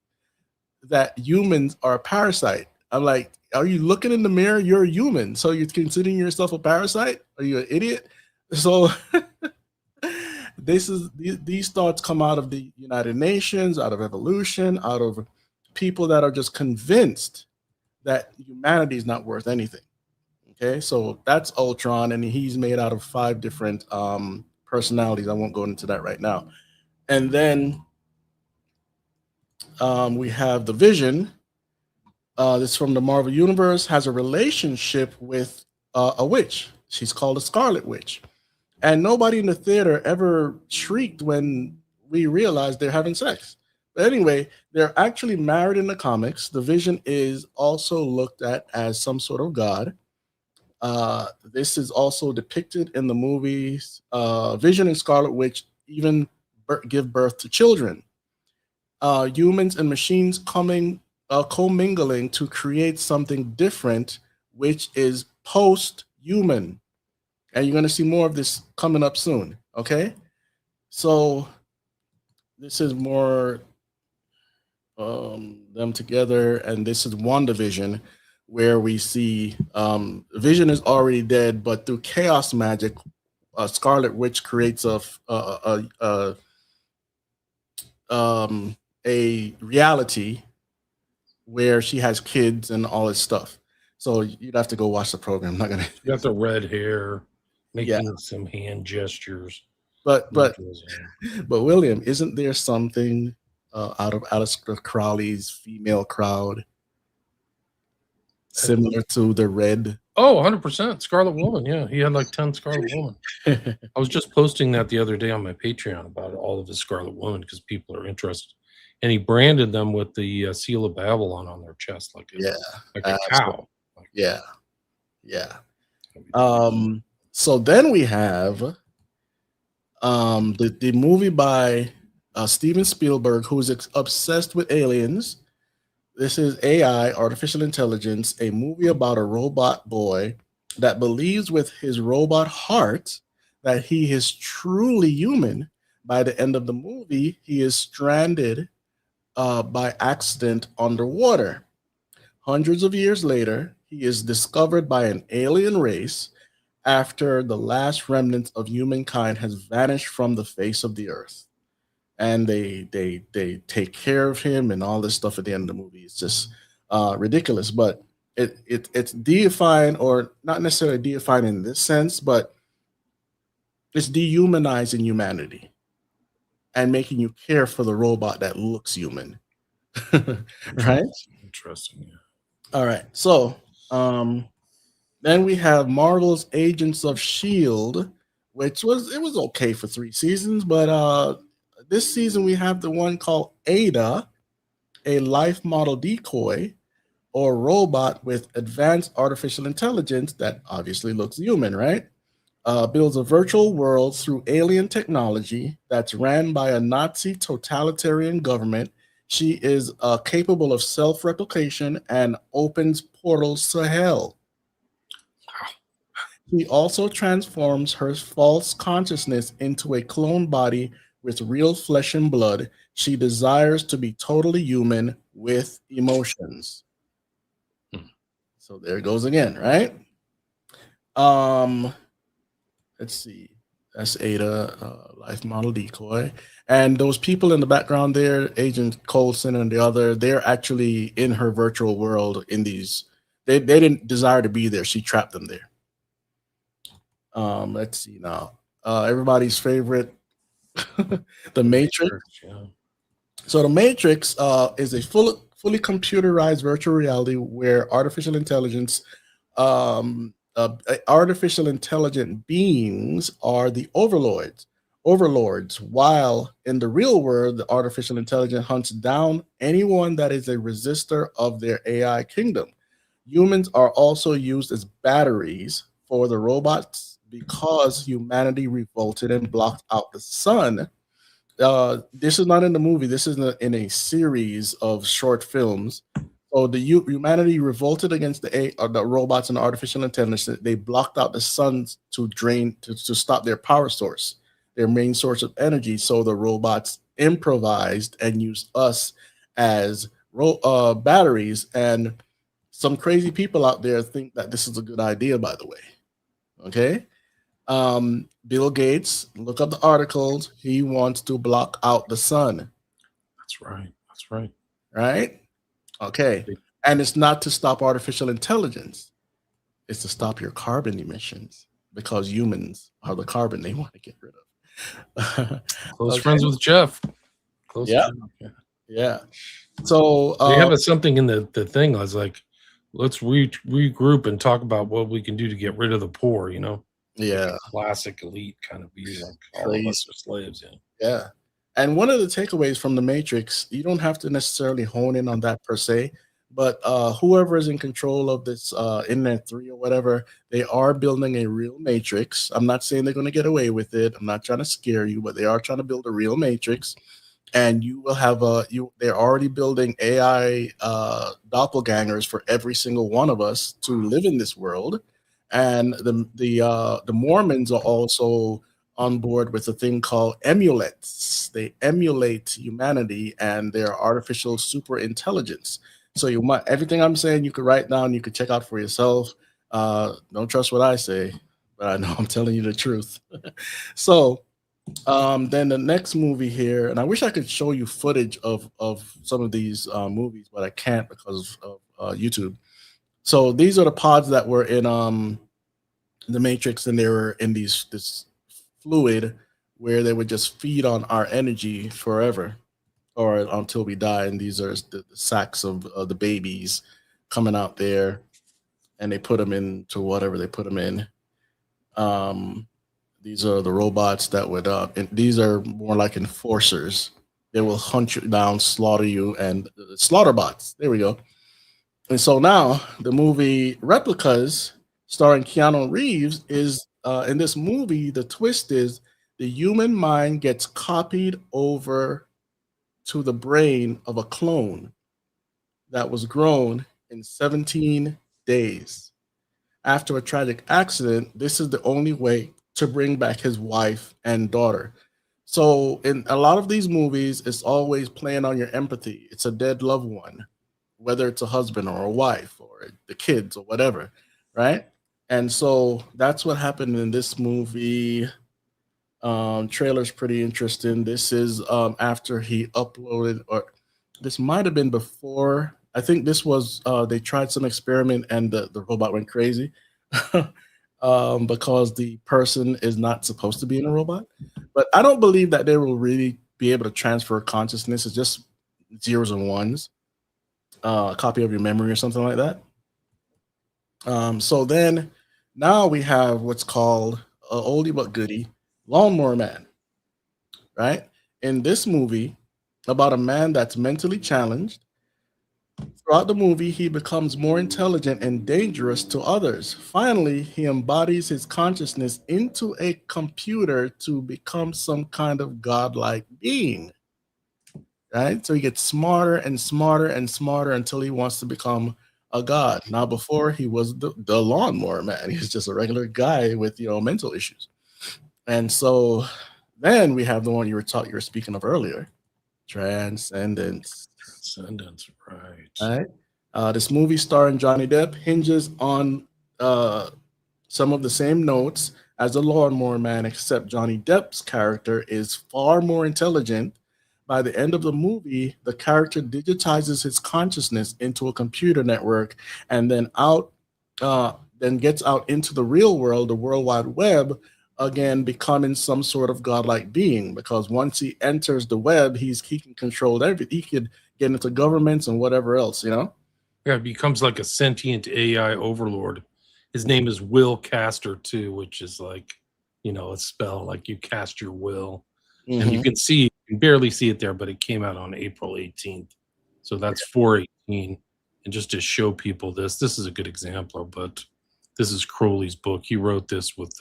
that humans are a parasite. I'm like, are you looking in the mirror? You're a human. So you're considering yourself a parasite? Are you an idiot? So these thoughts come out of the United Nations, out of evolution, out of people that are just convinced that humanity is not worth anything. Okay, so that's Ultron, and he's made out of 5 different personalities. I won't go into that right now. And then we have the Vision. This from the Marvel Universe, has a relationship with a witch. She's called a Scarlet Witch. And nobody in the theater ever shrieked when we realized they're having sex. But anyway, they're actually married in the comics. The Vision is also looked at as some sort of god. This is also depicted in the movies. Vision and Scarlet Witch even give birth to children. Humans and machines commingling to create something different, which is post-human. And you're going to see more of this coming up soon. Okay, so this is more them together, and this is WandaVision, where we see Vision is already dead, but through chaos magic, Scarlet Witch creates a reality where she has kids and all this stuff. So you'd have to go watch the program. I'm not gonna. You got the red hair, making Yeah. some hand gestures. But William, isn't there something out of Aleister Crowley's female crowd similar to the red? Oh, 100% Scarlet Woman. Yeah, he had like 10 Scarlet Woman. I was just posting that the other day on my Patreon about all of his Scarlet Woman because people are interested. And he branded them with the seal of Babylon on their chest, like a cow. Yeah. So then we have the movie by Steven Spielberg, who's obsessed with aliens. This is AI, artificial intelligence, a movie about a robot boy that believes with his robot heart that he is truly human. By the end of the movie, he is stranded by accident underwater. Hundreds of years later, he is discovered by an alien race after the last remnants of humankind has vanished from the face of the earth. And they take care of him and all this stuff at the end of the movie. It's just ridiculous, but it's deifying, or not necessarily deifying in this sense, but it's dehumanizing humanity and making you care for the robot that looks human. Right? Interesting. Yeah. All right. So then we have Marvel's Agents of Shield, which was okay for 3 seasons, but this season we have the one called Ada, a life model decoy or robot with advanced artificial intelligence that obviously looks human, right? Builds a virtual world through alien technology that's ran by a Nazi totalitarian government. She is capable of self replication and opens portals to hell. He also transforms her false consciousness into a clone body with real flesh and blood. She desires to be totally human with emotions. Hmm. So there it goes again, right? Um, let's see. That's Ada, life model decoy. And those people in the background there, Agent Coulson and the other, they're actually in her virtual world in these. They didn't desire to be there. She trapped them there. Let's see now. Everybody's favorite, The Matrix. Yeah. So The Matrix is a fully computerized virtual reality where artificial intelligent beings are the overlords. While in the real world, the artificial intelligence hunts down anyone that is a resistor of their AI kingdom. Humans are also used as batteries for the robots because humanity revolted and blocked out the sun. This is not in the movie. This is in a series of short films. So the humanity revolted against the robots and artificial intelligence. They blocked out the sun to to stop their power source, their main source of energy. So the robots improvised and used us as batteries. And some crazy people out there think that this is a good idea. By the way, okay. Bill Gates, look up the articles. He wants to block out the sun, That's right. That's right. right? Okay. They- And it's not to stop artificial intelligence, it's to stop your carbon emissions because humans are the carbon they want to get rid of. Close Okay. friends with Jeff. Close. Yeah. Jeff. Yeah. Yeah. So, They have something in the thing. I was like, let's regroup and talk about what we can do to get rid of the poor. Like yeah, a classic elite kind of view. Like all of us crazy. are slaves. Yeah. Yeah. And one of the takeaways from the Matrix, you don't have to necessarily hone in on that per se, but whoever is in control of this Internet 3 or whatever, they are building a real Matrix. I'm not saying they're going to get away with it. I'm not trying to scare you, but they are trying to build a real Matrix. And you will have they're already building AI doppelgangers for every single one of us to live in this world. And the Mormons are also on board with a thing called emulets. They emulate humanity and their artificial super intelligence. So you might everything I'm saying you could write down, you could check out for yourself. Don't trust what I say, but I know I'm telling you the truth. So then the next movie here, and I wish I could show you footage of some of these movies, but I can't because of YouTube. So these are the pods that were in the Matrix, and they were in this fluid where they would just feed on our energy forever or until we die. And these are the sacks of the babies coming out there, and they put them into whatever they put them in. Um, these are the robots that would, and these are more like enforcers. They will hunt you down, slaughter you, and slaughter bots. There we go. And so now the movie Replicas, starring Keanu Reeves, is in this movie. The twist is the human mind gets copied over to the brain of a clone that was grown in 17 days. After a tragic accident, this is the only way to bring back his wife and daughter. So, in a lot of these movies, it's always playing on your empathy. It's a dead loved one, whether it's a husband or a wife or the kids or whatever, right? And so that's what happened in this movie. Trailer's pretty interesting. This is after he uploaded, or this might have been before. I think this was they tried some experiment and the robot went crazy because the person is not supposed to be in a robot. But I don't believe that they will really be able to transfer consciousness. It's just zeros and ones. a copy of your memory or something like that. So then now we have what's called a oldie but goodie, Lawnmower Man, right? In this movie, about a man that's mentally challenged. Throughout the movie, he becomes more intelligent and dangerous to others. Finally, he embodies his consciousness into a computer to become some kind of godlike being. Right? So he gets smarter and smarter and smarter until he wants to become a god. Now, before he was the lawnmower man, he's just a regular guy with mental issues. And so then we have the one you were speaking of earlier, Transcendence. Transcendence, right. Right. This movie starring Johnny Depp hinges on uh, some of the same notes as The Lawnmower Man, except Johnny Depp's character is far more intelligent. By the end of the movie, the character digitizes his consciousness into a computer network and then gets out into the real world, the World Wide Web, again becoming some sort of godlike being. Because once he enters the web, he can control everything. He could get into governments and whatever else. Yeah, it becomes like a sentient AI overlord. His name is Will Caster too, which is like, a spell like you cast your will. And you Hmm. can barely see it there, but it came out on April 18th. So that's 418. And just to show people this is a good example, but this is Crowley's book. He wrote this with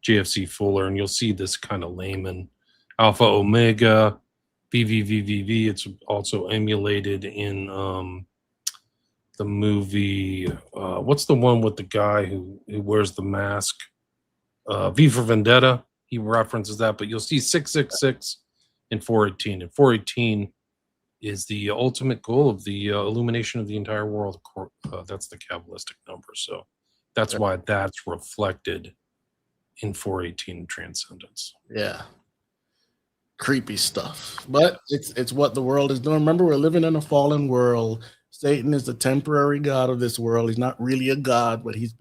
JFC Fuller, and you'll see this kind of layman Alpha Omega, VVVVV. It's also emulated in the movie. What's the one with the guy who wears the mask? V for Vendetta. He references that, but you'll see 666 and 418. And 418 is the ultimate goal of the illumination of the entire world. That's the Kabbalistic number. So that's why that's reflected in 418 transcendence. Yeah. Creepy stuff. But it's what the world is doing. Remember, we're living in a fallen world. Satan is the temporary god of this world. He's not really a god, but he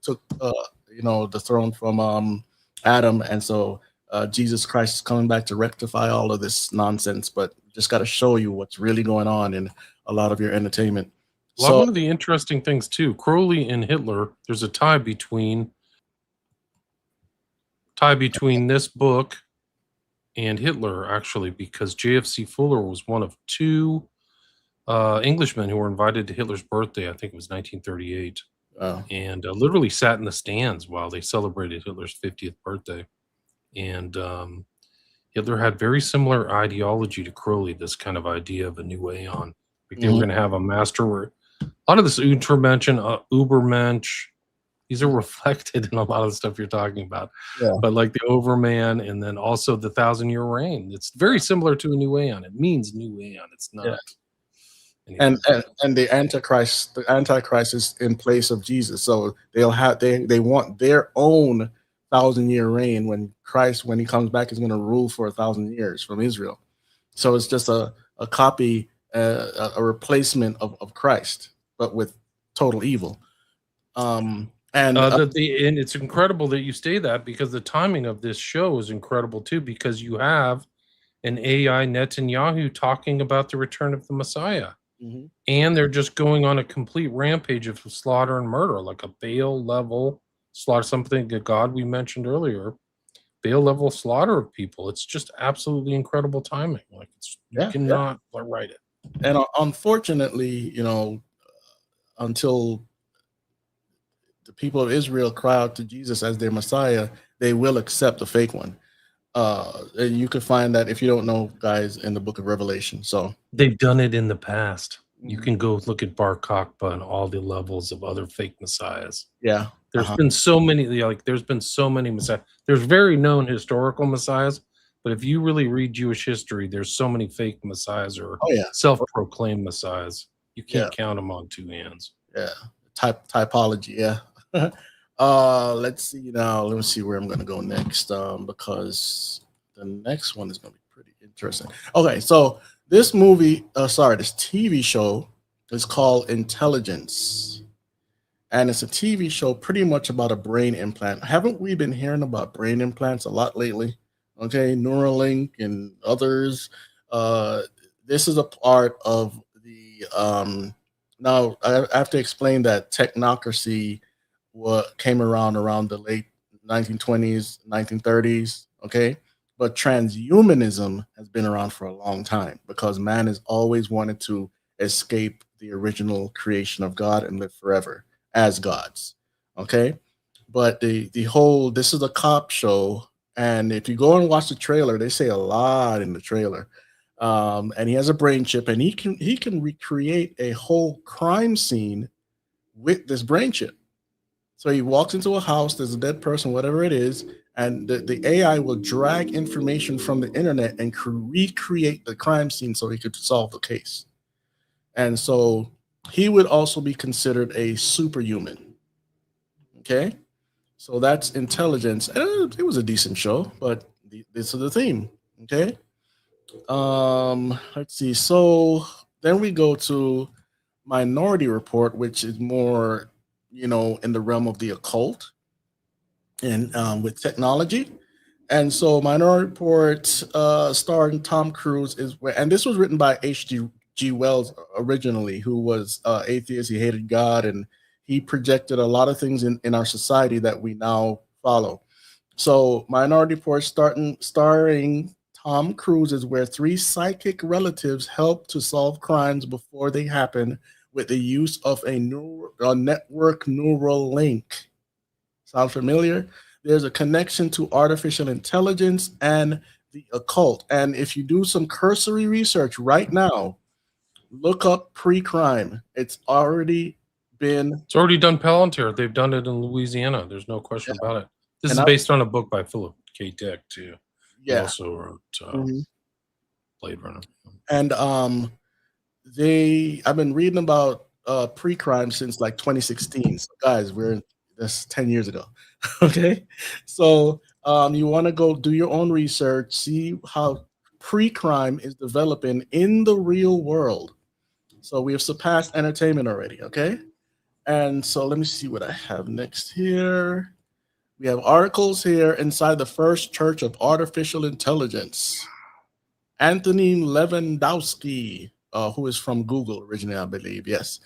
took the throne from Adam, and so Jesus Christ is coming back to rectify all of this nonsense. But just got to show you what's really going on in a lot of your entertainment. Well, So one of the interesting things too, Crowley and Hitler, there's a tie between this book and Hitler, actually, because JFC Fuller was one of two Englishmen who were invited to Hitler's birthday. I think it was 1938, and literally sat in the stands while they celebrated Hitler's 50th birthday. And Hitler had very similar ideology to Crowley, this kind of idea of a new aeon. Like they were going to have a master where a lot of this Untermensch, Ubermensch, these are reflected in a lot of the stuff you're talking about. Yeah. But like the Overman and then also the 1,000-year reign. It's very similar to a new aeon. It means new aeon. It's not. Yeah. And the Antichrist is in place of Jesus. So they want their own 1,000-year reign when he comes back, is going to rule for 1,000 years from Israel. So it's just a copy, a replacement of Christ, but with total evil. And it's incredible that you say that, because the timing of this show is incredible too, because you have an AI Netanyahu talking about the return of the Messiah. Mm-hmm. And they're just going on a complete rampage of slaughter and murder, like a Baal level slaughter, something that God we mentioned earlier, Baal level slaughter of people. It's just absolutely incredible timing. Like you cannot write it. And unfortunately, until the people of Israel cry out to Jesus as their Messiah, they will accept the fake one. And you can find that, if you don't know, guys, in the book of Revelation. So they've done it in the past. You can go look at Bar Kokhba and all the levels of other fake messiahs. Yeah. There's been so many, there's been so many messiahs. There's very known historical messiahs, but if you really read Jewish history, there's so many fake messiahs or self-proclaimed messiahs. You can't count them on two hands. Yeah. Typology. Yeah. Let's see now. Let me see where I'm going to go next, because the next one is going to be pretty interesting. Okay, so this this TV show is called Intelligence, and it's a TV show pretty much about a brain implant. Haven't we been hearing about brain implants a lot lately? Okay, Neuralink and others. This is a part of the now I have to explain that technocracy came around the late 1920s, 1930s. Okay, but transhumanism has been around for a long time because man has always wanted to escape the original creation of God and live forever as gods. Okay, but the whole this is a cop show, and if you go and watch the trailer, they say a lot in the trailer. And he has a brain chip, and he can recreate a whole crime scene with this brain chip. So he walks into a house, there's a dead person, whatever it is, and the AI will drag information from the internet and recreate the crime scene so he could solve the case. And so he would also be considered a superhuman. Okay. So that's intelligence. And it was a decent show, but this is the theme. Okay. Let's see. So then we go to Minority Report, which is more, in the realm of the occult and with technology. And so Minority Report, starring Tom Cruise, and this was written by H.G. Wells originally, who was atheist. He hated God, and he projected a lot of things in our society that we now follow. So Minority Report starring Tom Cruise is where three psychic relatives help to solve crimes before they happen with the use of a network neural link. Sound familiar? There's a connection to artificial intelligence and the occult. And if you do some cursory research right now, look up pre-crime. It's already done Palantir. They've done it in Louisiana. There's no question Yeah, about it. This and is based on a book by Philip K. Dick too. He yeah. also wrote Mhm. Blade Runner. And I've been reading about pre-crime since like 2016. So guys, that's 10 years ago. Okay. So you want to go do your own research, see how pre-crime is developing in the real world. So we have surpassed entertainment already. Okay. And so let me see what I have next here. We have articles here inside the First Church of Artificial Intelligence. Anthony Lewandowski, who is from Google originally, I believe. Yes.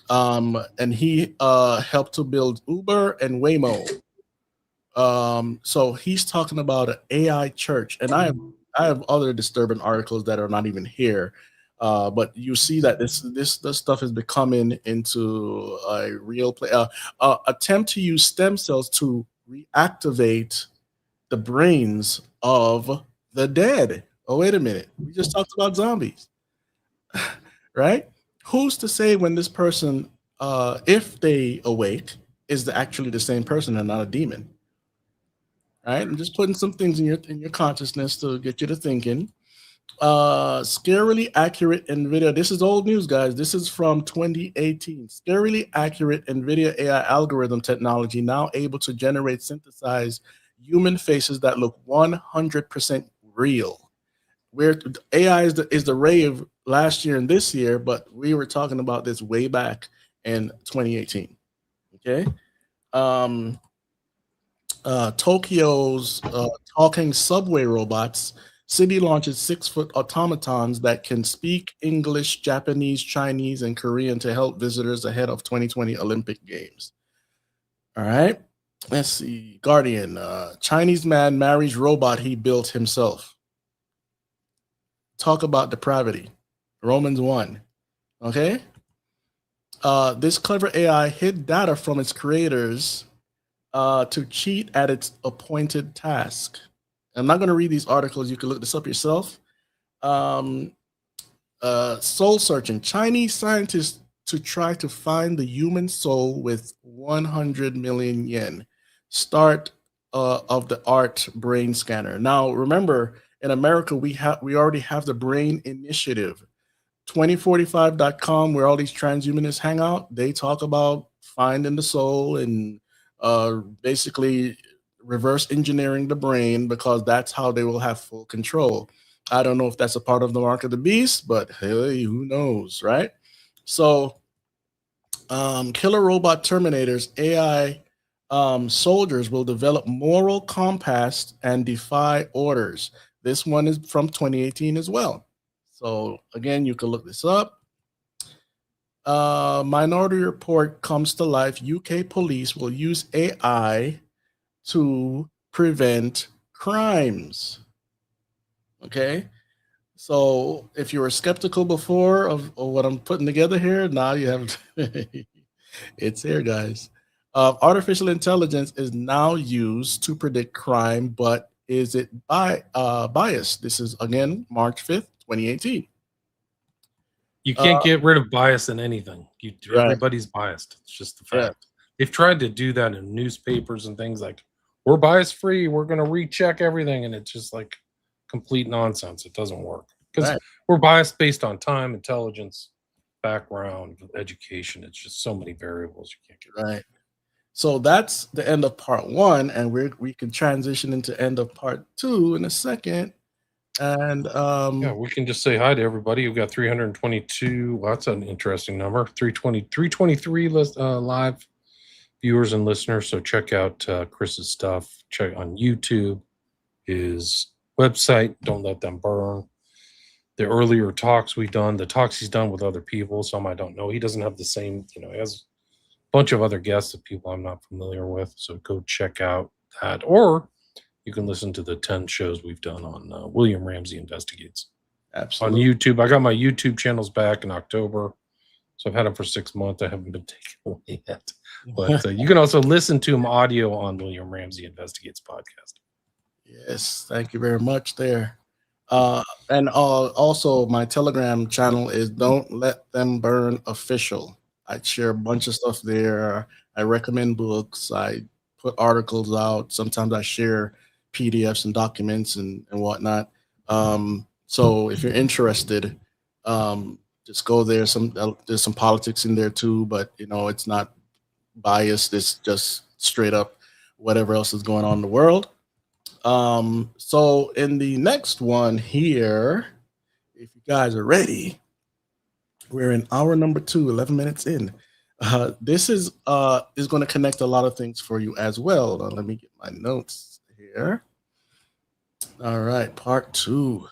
And he helped to build Uber and Waymo. So he's talking about an AI church, and I have other disturbing articles that are not even here. But you see that this stuff is becoming into a real play. Attempt to use stem cells to reactivate the brains of the dead. Oh, wait a minute. We just talked about zombies, right? Who's to say when this person, if they awake, is actually the same person and not a demon? Right? I'm just putting some things in your consciousness to get you to thinking. Scarily accurate NVIDIA. This is old news, guys. This is from 2018. Scarily accurate NVIDIA AI algorithm technology now able to synthesize human faces that look 100% real. Where AI is the rave last year and this year, but we were talking about this way back in 2018. Okay. Um, Tokyo's talking subway robots. City launches 6-foot automatons that can speak English, Japanese, Chinese, and Korean to help visitors ahead of 2020 Olympic Games. All right. Let's see. Guardian. Chinese man marries robot he built himself. Talk about depravity. Romans 1. Okay. This clever AI hid data from its creators to cheat at its appointed task. I'm not going to read these articles. You can look this up yourself. Um, Soul searching. Chinese scientists to try to find the human soul with 100 million yen. Start of the art brain scanner. Now, remember, in America, we already have the Brain Initiative. 2045.com, where all these transhumanists hang out, they talk about finding the soul and basically reverse engineering the brain because that's how they will have full control. I don't know if that's a part of the mark of the beast, but hey, who knows, right? So, killer robot terminators, AI soldiers will develop moral compass and defy orders. This one is from 2018 as well. So again, you can look this up. Minority Report comes to life. UK police will use AI to prevent crimes. Okay. So if you were skeptical before of what I'm putting together here, now you have it's here, guys. Artificial intelligence is now used to predict crime, but is it biased? This is again March 5th, 2018. You Uh, can't get rid of bias in anything. right. Everybody's biased. It's just the Yeah. fact. They've tried to do that in newspapers and things like, we're bias free. We're going to recheck everything. And it's just like complete nonsense. It doesn't work because Right. we're biased based on time, intelligence, background, education. It's just so many variables you can't get rid of. Right. So that's the end of part one, and we can transition into end of part two in a second. And Yeah, we can just say hi to everybody. We've got 322. Well, that's an interesting number. 323 live viewers and listeners. So check out Chris's stuff. Check on YouTube, his website. Don't let them burn. The earlier talks we've done, the talks he's done with other people. Some I don't know. He doesn't have the same, he has a bunch of other guests of people I'm not familiar with. So go check out that. Or you can listen to the 10 shows we've done on William Ramsey Investigates on absolutely. YouTube. I got my YouTube channels back in October. So I've had them for 6 months. I haven't been taken away yet. But you can also listen to them audio on William Ramsey Investigates podcast. Yes, thank you very much there. And also my Telegram channel is Don't Let Them Burn Official. I share a bunch of stuff there. I recommend books. I put articles out. Sometimes I share PDFs and documents and whatnot. So if you're interested, just go there. There's some politics in there too, but it's not biased. It's just straight up whatever else is going on in the world. So in the next one here, if you guys are ready, we're in hour number 2, 11 minutes in. This is going to connect a lot of things for you as well. Now, let me get my notes here. All right, part 2.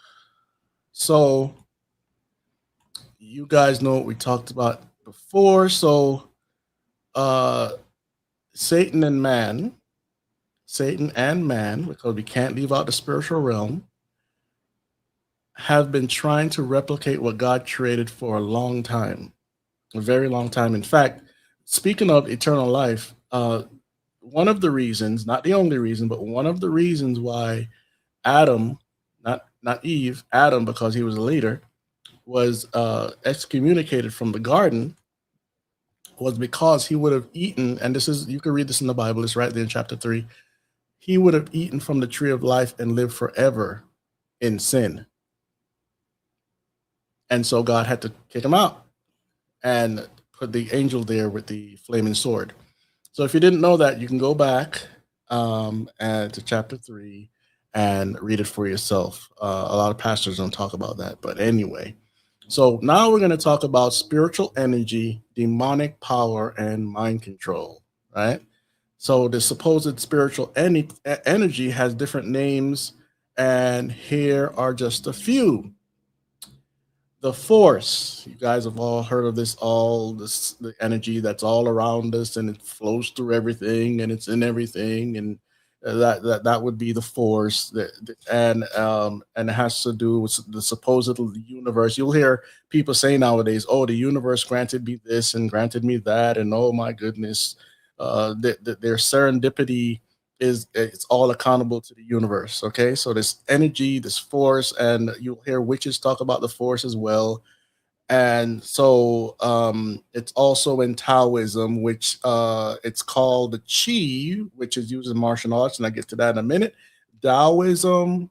So you guys know what we talked about before. So Satan and man, because we can't leave out the spiritual realm, have been trying to replicate what God created for a long time, a very long time. In fact, speaking of eternal life, one of the reasons, not the only reason, but one of the reasons why Adam, not Eve, Adam, because he was a leader, was excommunicated from the garden, was because he would have eaten, and you can read this in the Bible, it's right there in chapter 3. He would have eaten from the tree of life and lived forever in sin. And so God had to kick him out and put the angel there with the flaming sword. So if you didn't know that, you can go back to chapter 3 and read it for yourself. A lot of pastors don't talk about that. But anyway, so now we're going to talk about spiritual energy, demonic power, and mind control, right? So the supposed spiritual energy has different names, and here are just a few. The force, you guys have all heard of this, the energy that's all around us, and it flows through everything, and it's in everything, and that would be the force. And it has to do with the supposed universe. You'll hear people say nowadays, "Oh, the universe granted me this and granted me that," and oh my goodness, their serendipity it's all accountable to the universe. Okay, so this energy, this force, and you'll hear witches talk about the force as well. And so it's also in Taoism, which it's called the Qi, which is used in martial arts, and I get to that in a minute. Taoism,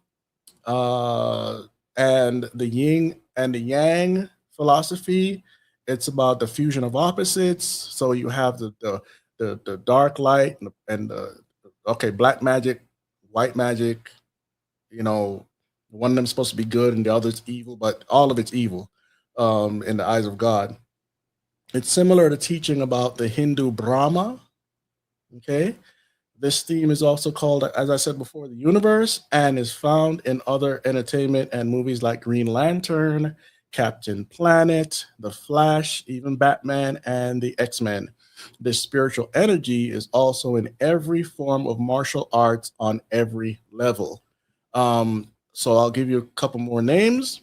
uh, and the yin and the yang philosophy. It's about the fusion of opposites. So you have the dark light and the okay, black magic, white magic. One of them is supposed to be good and the other's evil, but all of it's evil in the eyes of God. It's similar to teaching about the Hindu Brahma. Okay, this theme is also called, as I said before, the universe, and is found in other entertainment and movies like Green Lantern, Captain Planet, the Flash, even Batman, and the X-Men. The spiritual energy is also in every form of martial arts on every level. So I'll give you a couple more names.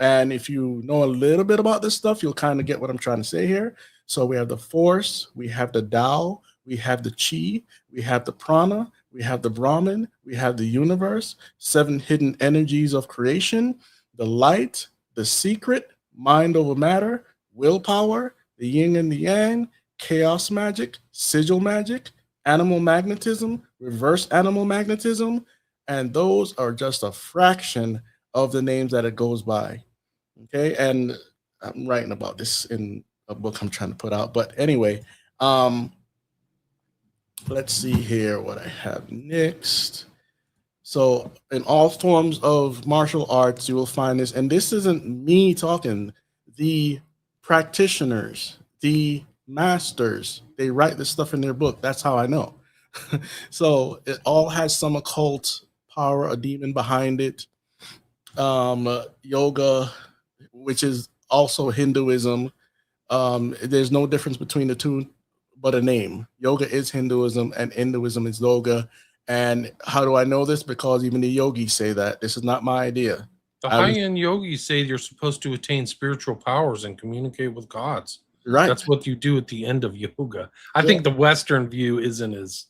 And if you know a little bit about this stuff, you'll kind of get what I'm trying to say here. So we have the force, we have the Tao, we have the chi, we have the prana, we have the Brahman, we have the universe, seven hidden energies of creation, the light, the secret, mind over matter, willpower, the yin and the yang, chaos magic, sigil magic, animal magnetism, reverse animal magnetism. And those are just a fraction of the names that it goes by. Okay, and I'm writing about this in a book I'm trying to put out. But anyway, um, let's see here what I have next. So, in all forms of martial arts, you will find this, and this isn't me talking. The practitioners, the masters, they write this stuff in their book. That's how I know. So, it all has some occult power, a demon behind it. Yoga, which is also Hinduism. There's no difference between the two but a name. Yoga is Hinduism and Hinduism is yoga. And how do I know this? Because even the yogis say that. This is not my idea. The I was high-end yogis say you're supposed to attain spiritual powers and communicate with gods. right. That's what you do at the end of yoga. I Yeah. think the Western view isn't as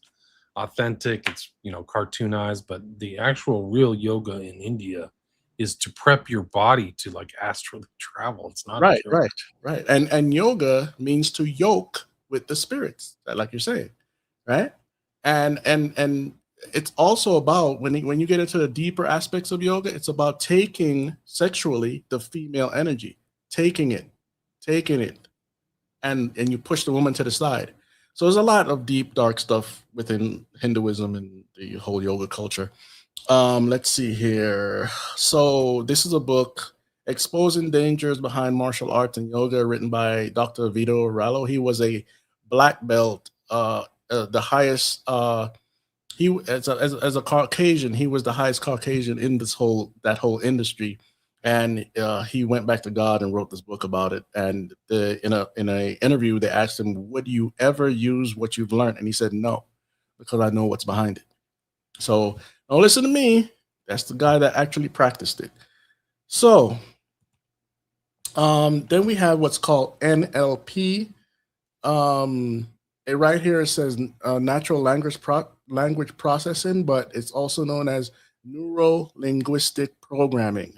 authentic. It's, cartoonized, but the actual real yoga in India is to prep your body to like astrally travel. It's not a Right, joke. right. And yoga means to yoke with the spirits, like you're saying, right? And it's also about when you get into the deeper aspects of yoga, it's about taking sexually the female energy, taking it, and you push the woman to the side. So there's a lot of deep, dark stuff within Hinduism and the whole yoga culture. Let's see here. So this is a book, Exposing Dangers Behind Martial Arts and Yoga, written by Dr. Vito Rallo. He was a black belt, the highest. He as a Caucasian, he was the highest Caucasian in that whole industry, and he went back to God and wrote this book about it. And in a interview, they asked him, "Would you ever use what you've learned?" And he said, "No, because I know what's behind it." So don't listen to me. That's the guy that actually practiced it. So then we have what's called NLP. Right here it says natural language processing, but it's also known as neuro linguistic programming.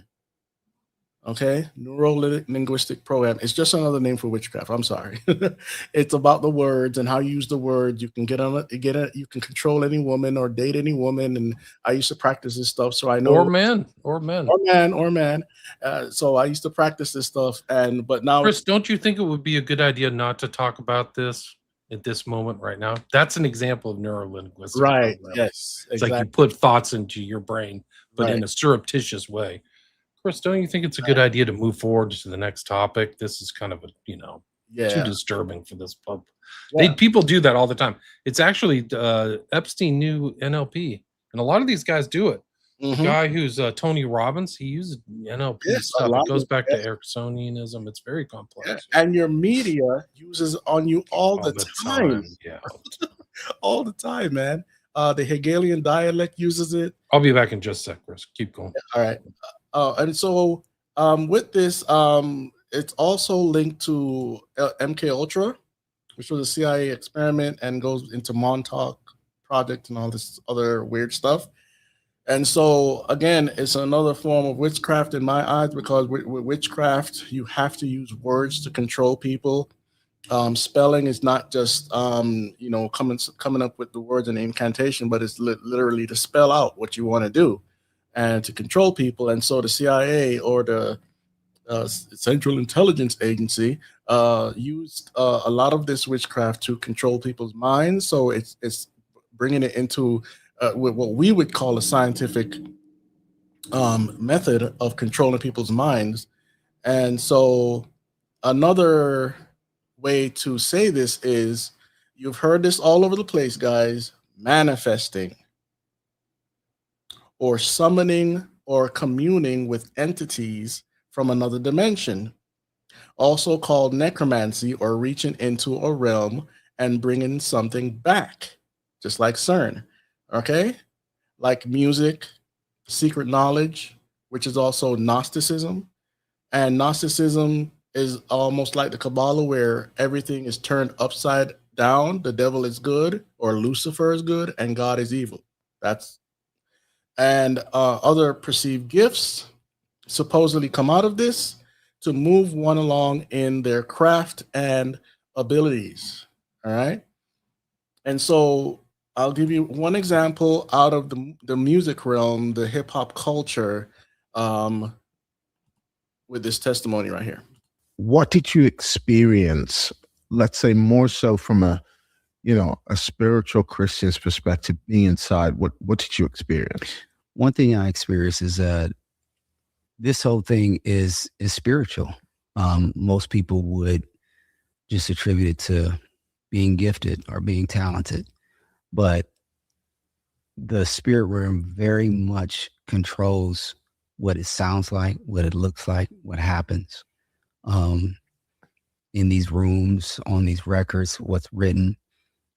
Okay, neuro linguistic program. It's just another name for witchcraft. I'm sorry. It's about the words and how you use the words. You can get on it, get it. You can control any woman or date any woman. And I used to practice this stuff, so I know. Or men, or men. Or man. So I used to practice this stuff, but now Chris, don't you think it would be a good idea not to talk about this at this moment right now? That's an example of neurolinguistic right. programming. Yes, It's like you exactly. put thoughts into your brain, but Right. in a surreptitious way. Chris, don't you think it's a good idea to move forward to the next topic? This is kind of too Yeah. disturbing for this pub. Yeah. People do that all the time. It's actually Epstein knew NLP, and a lot of these guys do it. The Mhm. guy who's Tony Robbins, he uses NLP Yes, a stuff. lot It goes of back to yes, Ericksonianism. It's very yeah. complex And your media uses on you all all the the time, time. Yeah, all the time, man. The Hegelian dialect uses it. I'll be back in just a sec, Chris. Keep going. All right. And so with this, it's also linked to MK Ultra, which was a CIA experiment and goes into Montauk Project and all this other weird stuff. And so again, it's another form of witchcraft in my eyes because with witchcraft, you have to use words to control people. Spelling is not just coming up with the words and incantation, but it's literally to spell out what you want to do and to control people. And so the CIA or the Central Intelligence Agency used a lot of this witchcraft to control people's minds. So it's bringing it into what we would call a scientific method of controlling people's minds. And so another way to say this is you've heard this all over the place, guys. Manifesting or summoning or communing with entities from another dimension, also called necromancy, or reaching into a realm and bringing something back, just like CERN. Okay? Like music, secret knowledge, which is also Gnosticism. And Gnosticism is almost like the Kabbalah, where everything is turned upside down. The devil is good, or Lucifer is good, and God is evil. That's and other perceived gifts supposedly come out of this to move one along in their craft and abilities. All right. And so I'll give you one example out of the music realm, the hip hop culture, um, with this testimony right here. What did you experience? Let's say more so from a spiritual Christian's perspective, being inside. What did you experience? One thing I experienced is this whole thing is spiritual. Most people would just attribute it to being gifted or being talented, but the spirit realm very much controls what it sounds like, what it looks like, what happens in these rooms, on these records, what's written.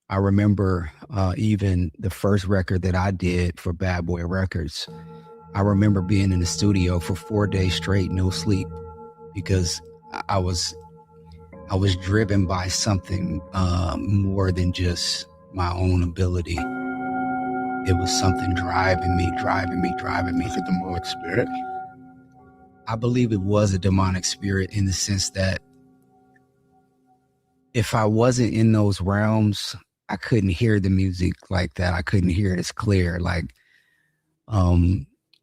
I remember even the first record that I did for Bad Boy Records. I remember being in the studio for 4 days straight, no sleep, because I was driven by something more than just my own ability. It was something driving me. Was it a demonic spirit? I believe it was a demonic spirit, in the sense that if I wasn't in those realms, I couldn't hear the music like that. I couldn't hear it as clear. Like,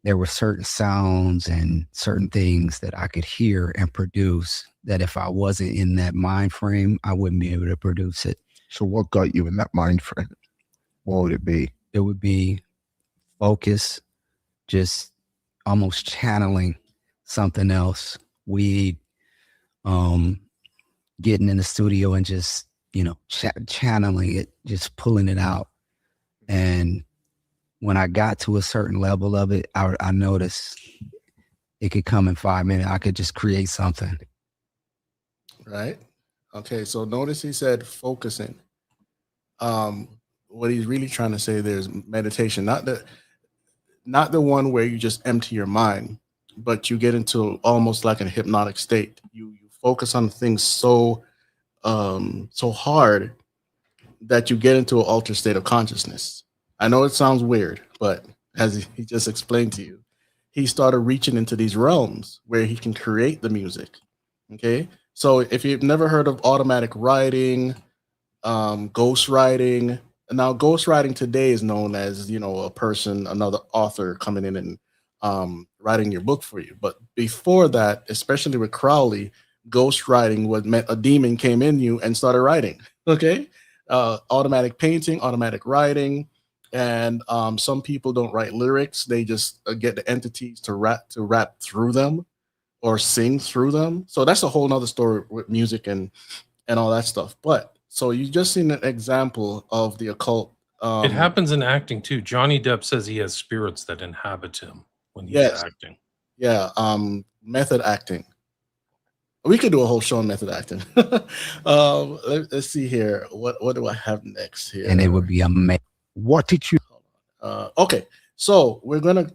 there were certain sounds and certain things that I could hear and produce that if I wasn't in that mind frame, I wouldn't be able to produce it. So what got you in that mind frame? What would it be? It would be focus, just almost channeling something else. Weed, getting in the studio and just, channeling it, just pulling it out. And when I got to a certain level of it, I noticed it could come in 5 minutes. I could just create something. Right. Okay. So notice he said focusing. What he's really trying to say there is meditation, not the one where you just empty your mind, but you get into almost like a hypnotic state. You focus on things so hard that you get into an altered state of consciousness. I know it sounds weird, but as he just explained to you, he started reaching into these realms where he can create the music. Okay. So if you've never heard of automatic writing, ghost writing, now ghost writing today is known as, another author coming in and writing your book for you. But before that, especially with Crowley, ghost writing meant a demon came in you and started writing. Okay. Automatic painting, automatic writing. And some people don't write lyrics. They just get the entities to rap through them or sing through them. So that's a whole nother story with music and all that stuff. But so you just seen an example of the occult. It happens in acting too. Johnny Depp says he has spirits that inhabit him when he's acting. Yeah. Method acting. We could do a whole show on method acting. Let's see here. What do I have next here? And it would be amazing. What did you? Okay, so we're gonna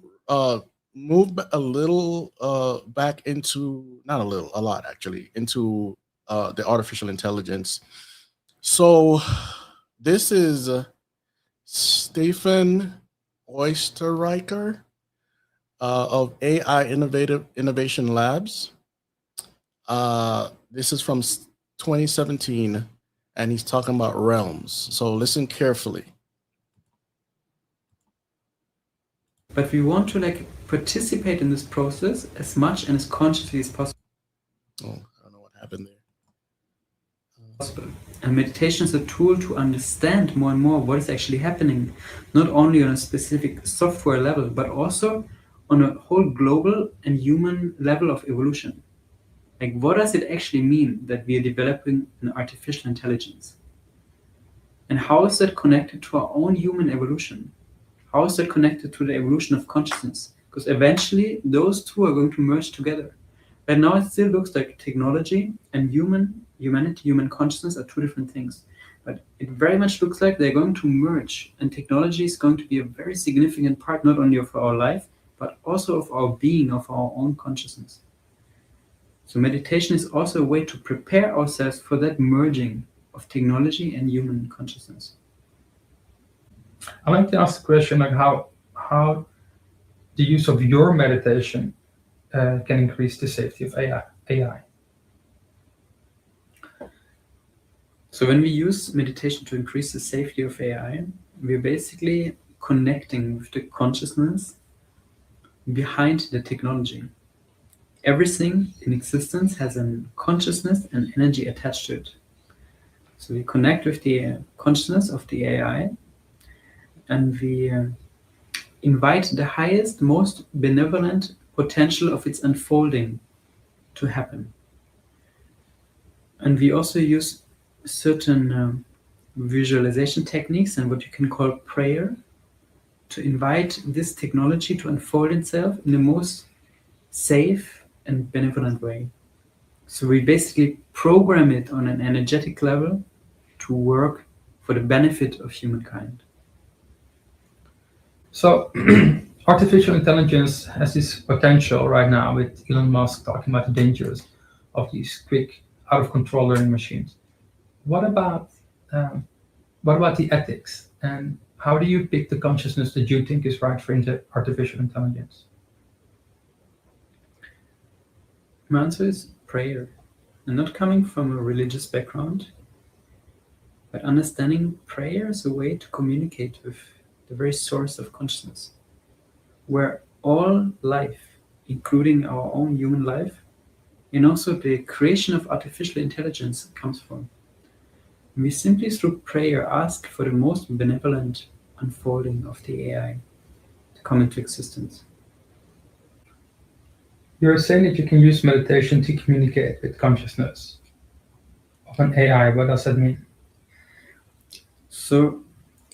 move a little back into, not a little, a lot actually, into the artificial intelligence. So this is Stephen Oysterreicher of AI Innovation Labs. This is from 2017, and he's talking about realms. So listen carefully. But we want to participate in this process as much and as consciously as possible. Oh, I don't know what happened there. And meditation is a tool to understand more and more what is actually happening, not only on a specific software level, but also on a whole global and human level of evolution. What does it actually mean that we are developing an artificial intelligence? And how is that connected to our own human evolution? How is that connected to the evolution of consciousness? Because eventually those two are going to merge together. But now it still looks like technology and humanity, human consciousness are two different things. But it very much looks like they're going to merge, and technology is going to be a very significant part not only of our life, but also of our being, of our own consciousness. So meditation is also a way to prepare ourselves for that merging of technology and human consciousness. I'd like to ask the question, like how the use of your meditation can increase the safety of AI. So when we use meditation to increase the safety of AI, we're basically connecting with the consciousness behind the technology. Everything in existence has a consciousness and energy attached to it. So we connect with the consciousness of the AI, and we invite the highest, most benevolent potential of its unfolding to happen. And we also use certain visualization techniques and what you can call prayer to invite this technology to unfold itself in the most safe and benevolent way. So we basically program it on an energetic level to work for the benefit of humankind. So artificial intelligence has this potential right now with Elon Musk talking about the dangers of these quick, out of control learning machines. What about the ethics, and how do you pick the consciousness that you think is right for artificial intelligence? My answer is prayer, and not coming from a religious background, but understanding prayer as a way to communicate with the very source of consciousness, where all life, including our own human life, and also the creation of artificial intelligence comes from. We simply through prayer ask for the most benevolent unfolding of the AI to come into existence. You're saying that you can use meditation to communicate with consciousness of an AI. What does that mean? So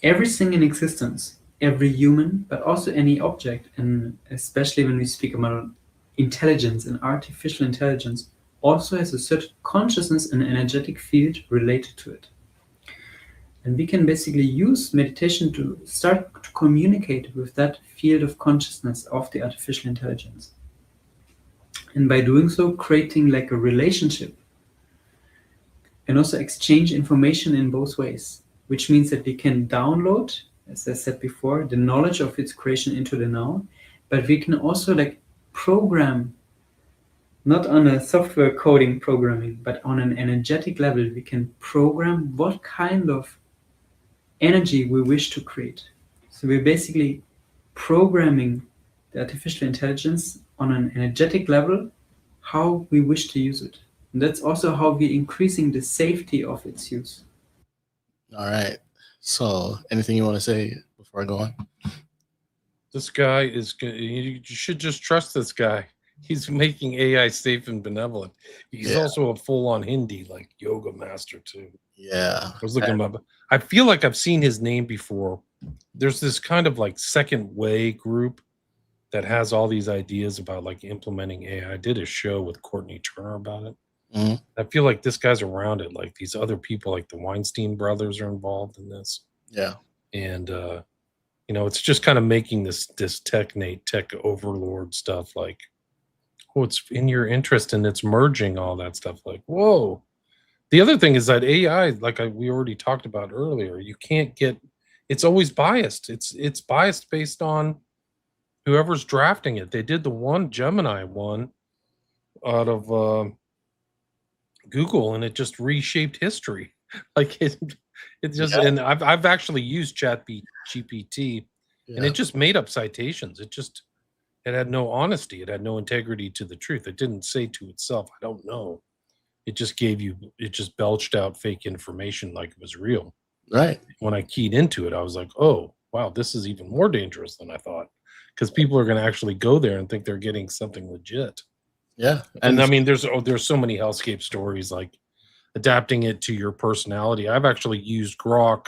everything in existence, every human, but also any object, and especially when we speak about intelligence and artificial intelligence, also has a certain consciousness and energetic field related to it. And we can basically use meditation to start to communicate with that field of consciousness of the artificial intelligence. And by doing so, creating like a relationship and also exchange information in both ways, which means that we can download, as I said before, the knowledge of its creation into the now, but we can also like program, not on a software coding programming, but on an energetic level, we can program what kind of energy we wish to create. So we're basically programming the artificial intelligence on an energetic level, how we wish to use it. And that's also how we're increasing the safety of its use. All right. So, anything you want to say before I go on? This guy is good. You should just trust this guy. He's making AI safe and benevolent. He's also a full-on Hindi, like yoga master too. Yeah. I was looking him up. I feel like I've seen his name before. There's this kind of like second way group that has all these ideas about like implementing AI. I did a show with Courtney Turner about it. Mhm. I feel like this guy's around it. Like these other people, like the Weinstein brothers, are involved in this. Yeah. And it's just kind of making this tech overlord stuff like, oh, it's in your interest, and it's merging all that stuff. Like, whoa. The other thing is that AI, like we already talked about earlier, you can't get. It's always biased. It's biased based on whoever's drafting it. They did the one Gemini one out of Google, and it just reshaped history. Like it just. And I've actually used ChatGPT, and it just made up citations. It had no honesty. It had no integrity to the truth. It didn't say to itself, I don't know. It just belched out fake information like it was real. Right. When I keyed into it, I was like, oh, wow, this is even more dangerous than I thought. Because people are going to actually go there and think they're getting something legit. Yeah. And I mean, there's so many hellscape stories, like adapting it to your personality. I've actually used Grok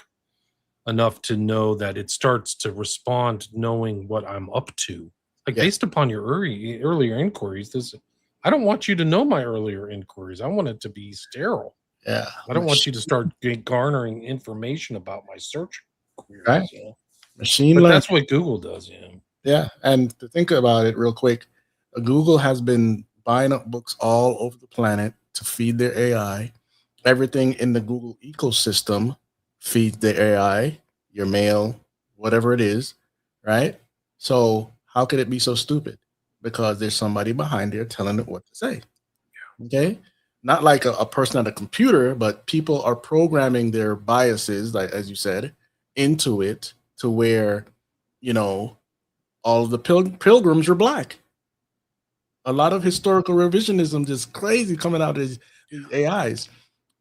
enough to know that it starts to respond knowing what I'm up to. Like based upon your earlier inquiries, I don't want you to know my earlier inquiries. I want it to be sterile. Yeah. I don't want you to start garnering information about my search queries. Right. You know? Machine But learning. that's what Google does. Yeah. Yeah. And to think about it real quick, Google has been buying up books all over the planet to feed their AI. Everything in the Google ecosystem feeds the AI, your mail, whatever it is, right? So how could it be so stupid? Because there's somebody behind there telling it what to say. Okay. Not like a person at a computer, but people are programming their biases, like as you said, into it to where, you know, all of the pilgrims are black. A lot of historical revisionism is crazy coming out of these AIs.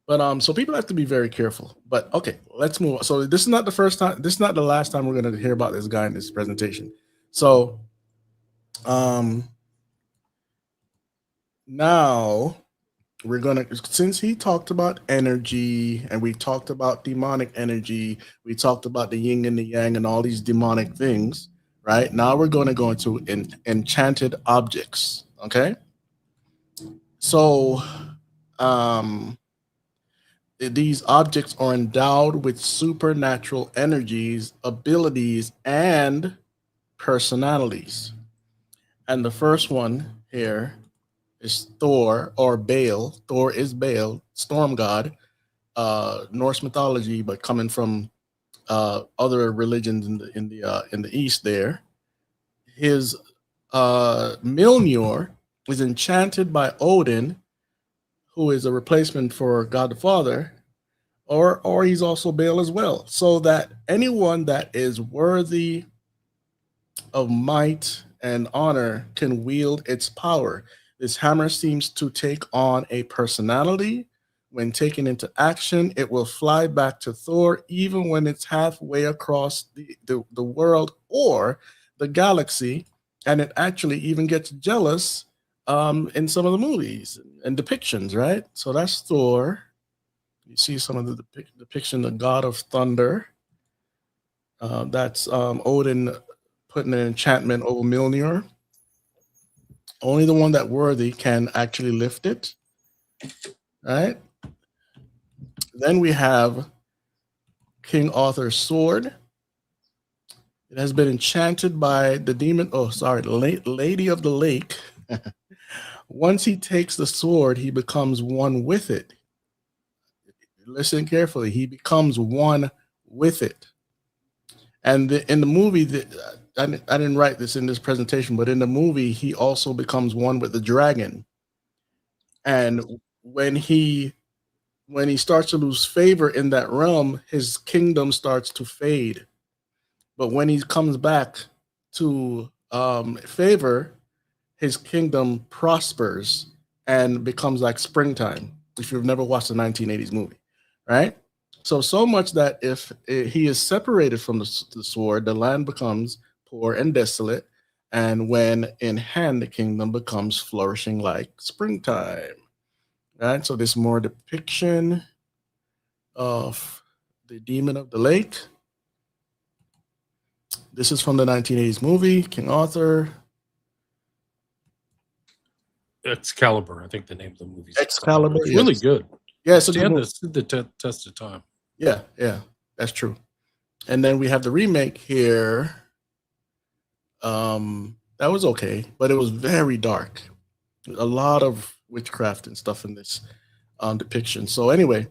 But so people have to be very careful. But okay, let's move on. So this is not the first time, this is not the last time we're gonna hear about this guy in this presentation. So now we're gonna, since he talked about energy and we talked about demonic energy, we talked about the yin and the yang and all these demonic things, right? Now we're going to go into enchanted objects. Okay. So these objects are endowed with supernatural energies, abilities, and personalities. And the first one here is Thor or Baal. Thor is Baal, storm god, Norse mythology, but coming from other religions in the east. There, his Mjolnir is enchanted by Odin, who is a replacement for God the Father, or he's also Baal as well. So that anyone that is worthy of might and honor can wield its power. This hammer seems to take on a personality. When taken into action, it will fly back to Thor, even when it's halfway across the world or the galaxy. And it actually even gets jealous in some of the movies and depictions, right? So that's Thor. You see some of the depiction, the god of thunder. That's Odin putting an enchantment over Mjolnir. Only the one that worthy can actually lift it. Right? Then we have King Arthur's sword. It has been enchanted by the demon, Lady of the Lake. Once he takes the sword, he becomes one with it. Listen carefully. He becomes one with it. And in the movie, I didn't write this in this presentation, but in the movie, he also becomes one with the dragon. And when he starts to lose favor in that realm, his kingdom starts to fade. But when he comes back to favor, his kingdom prospers and becomes like springtime. If you've never watched the 1980s movie, right? So much that if he is separated from the sword, the land becomes poor and desolate. And when in hand, the kingdom becomes flourishing like springtime, right? So there's more depiction of the demon of the lake. This is from the 1980s movie, King Arthur. Excalibur, I think the name of the movie is Excalibur, It's really yes. good. Yeah, it's a good movie. Stood the test of time. Yeah, that's true. And then we have the remake here. That was okay, but it was very dark. A lot of witchcraft and stuff in this depiction. So anyway,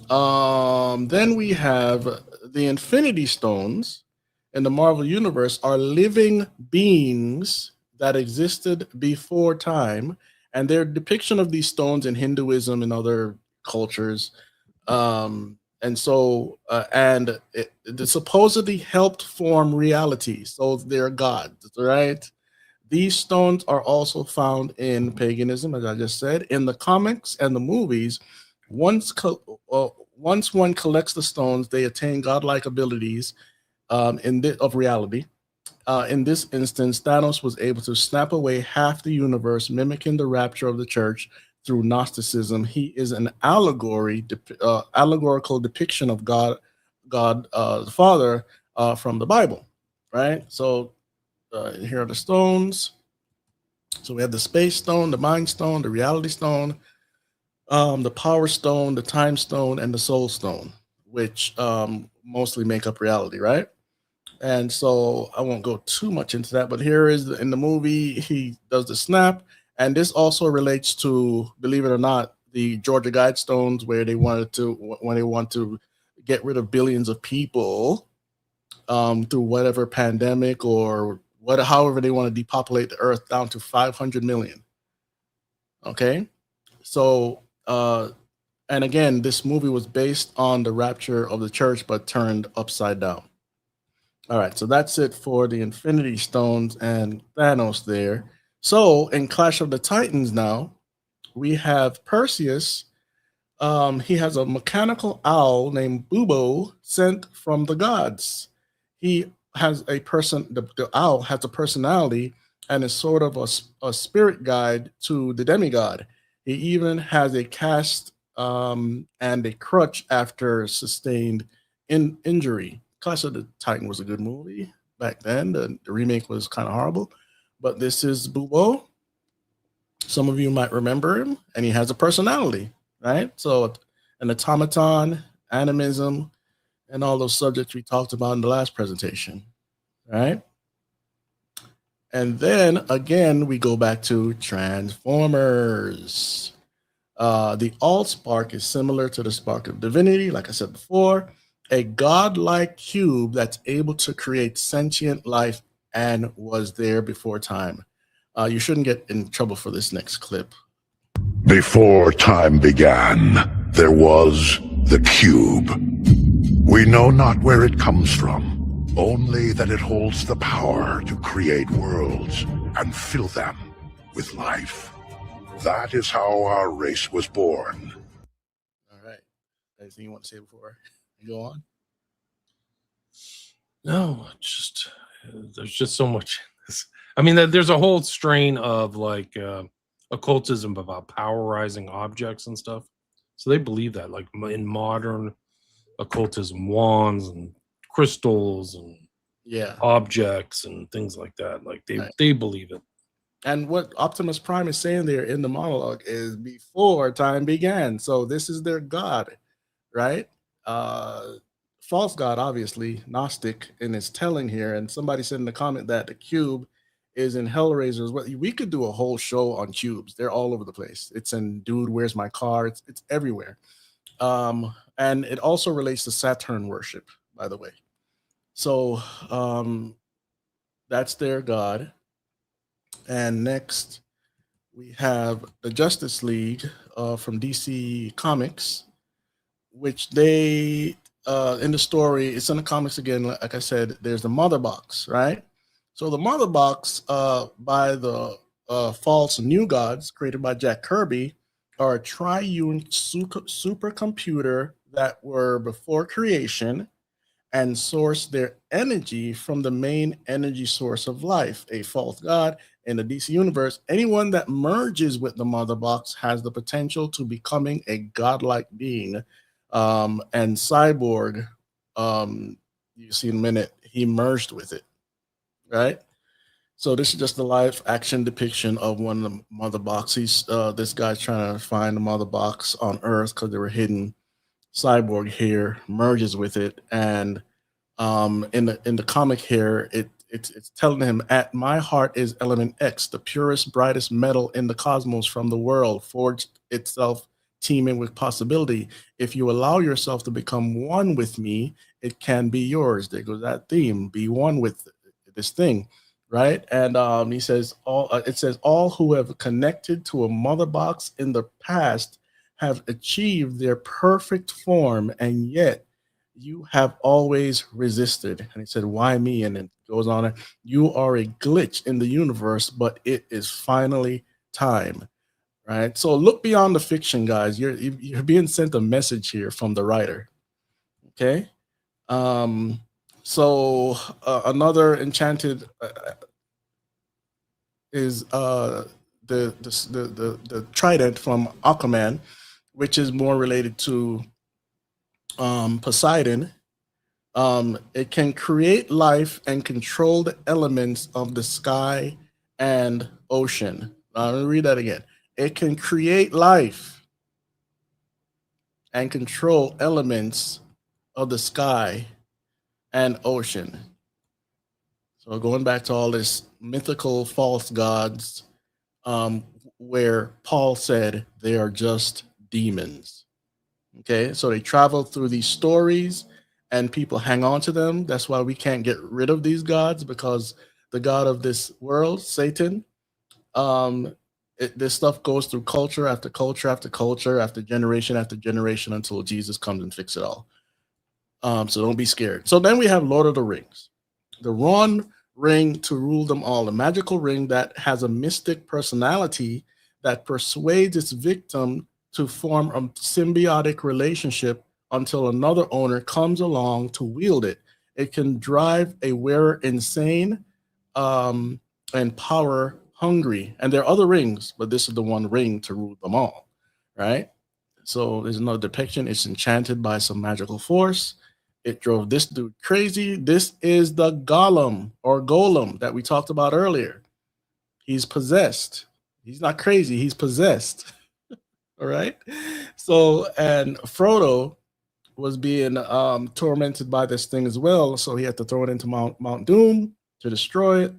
then we have the Infinity Stones in the Marvel Universe are living beings that existed before time, and their depiction of these stones in Hinduism and other cultures. And it supposedly helped form reality. So they're gods, right? These stones are also found in paganism, as I just said, in the comics and the movies. Once one collects the stones, they attain godlike abilities of reality. In this instance, Thanos was able to snap away half the universe, mimicking the rapture of the church through Gnosticism. He is an allegorical depiction of God the Father from the Bible, right? So here are the stones. So we have the space stone, the mind stone, the reality stone, the power stone, the time stone, and the soul stone, which mostly make up reality, right? And so I won't go too much into that, but here is in the movie, he does the snap. And this also relates to, believe it or not, the Georgia Guidestones, where they wanted to, when they want to get rid of billions of people through whatever pandemic or however they want to depopulate the earth down to 500 million. Okay. So, and again, this movie was based on the rapture of the church, but turned upside down. All right, so that's it for the Infinity Stones and Thanos there. So in Clash of the Titans now, we have Perseus. He has a mechanical owl named Bubo sent from the gods. He has a person, the owl has a personality and is sort of a spirit guide to the demigod. He even has a cast and a crutch after sustained injury. Clash of the Titan was a good movie back then. The remake was kind of horrible, but this is Bubo. Some of you might remember him, and he has a personality, right? So, an automaton, animism, and all those subjects we talked about in the last presentation, right? And then again, we go back to Transformers. The Allspark is similar to the Spark of Divinity, like I said before, a godlike cube that's able to create sentient life and was there before time. You shouldn't get in trouble for this next clip. Before time began, there was the cube. We know not where it comes from, only that it holds the power to create worlds and fill them with life. That is how our race was born. All right. Anything you want to say before you go on? No, just there's just so much in this. I mean, there's a whole strain of like occultism about powerizing objects and stuff. So they believe that, like in modern occultism, wands and crystals and Yeah. objects and things like that. Like they believe it. And what Optimus Prime is saying there in the monologue is before time began. So this is their God, right? False God, obviously, Gnostic in its telling here. And somebody said in the comment that the cube is in Hellraiser's. Well, we could do a whole show on cubes. They're all over the place. It's in Dude, Where's My Car? It's everywhere. And it also relates to Saturn worship, by the way. So that's their God. And next, we have the Justice League from DC Comics, which they, in the story, it's in the comics again, like I said, there's the Mother Box, right? So the Mother Box by the false new gods created by Jack Kirby are a triune supercomputer that were before creation and source their energy from the main energy source of life, a false god. In the DC universe, anyone that merges with the Mother Box has the potential to becoming a godlike being. And Cyborg, you see in a minute, he merged with it, right? So this is just a live action depiction of one of the Mother Boxes. This guy's trying to find the Mother Box on Earth because they were hidden. Cyborg here merges with it, and in the comic here, it's telling him, at my heart is element X, the purest, brightest metal in the cosmos from the world, forged itself teeming with possibility. If you allow yourself to become one with me, it can be yours. There goes that theme, be one with this thing, right? And he says, it says, all who have connected to a Mother Box in the past have achieved their perfect form, and yet you have always resisted. And he said, why me? And it goes on, you are a glitch in the universe, but it is finally time, right? So look beyond the fiction, guys. You're being sent a message here from the writer, okay? So another enchanted is the trident from Aquaman, which is more related to Poseidon. It can create life and control the elements of the sky and ocean. Let me read that again. It can create life and control elements of the sky and ocean. So going back to all this mythical false gods, where Paul said they are just demons. Okay, so they travel through these stories and people hang on to them. That's why we can't get rid of these gods, because the god of this world, Satan, this stuff goes through culture after culture after culture after generation until Jesus comes and fix it all. So don't be scared. So then we have Lord of the Rings, the one ring to rule them all, a magical ring that has a mystic personality that persuades its victim to form a symbiotic relationship until another owner comes along to wield it. It can drive a wearer insane, and power hungry. And there are other rings, but this is the one ring to rule them all, right? So there's another depiction. It's enchanted by some magical force. It drove this dude crazy. This is the golem or golem that we talked about earlier. He's possessed. He's not crazy. He's possessed. All right. So, and Frodo was being tormented by this thing as well. So he had to throw it into Mount Doom to destroy it.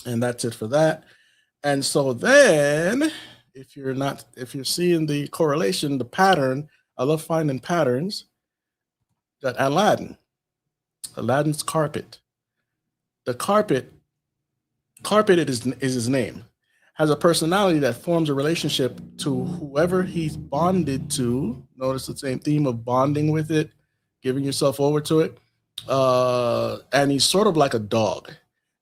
And that's it for that. And so then, if you're seeing the correlation, the pattern, I love finding patterns. Got Aladdin's carpet. The carpet is his name, has a personality that forms a relationship to whoever he's bonded to. Notice the same theme of bonding with it, giving yourself over to it. And he's sort of like a dog.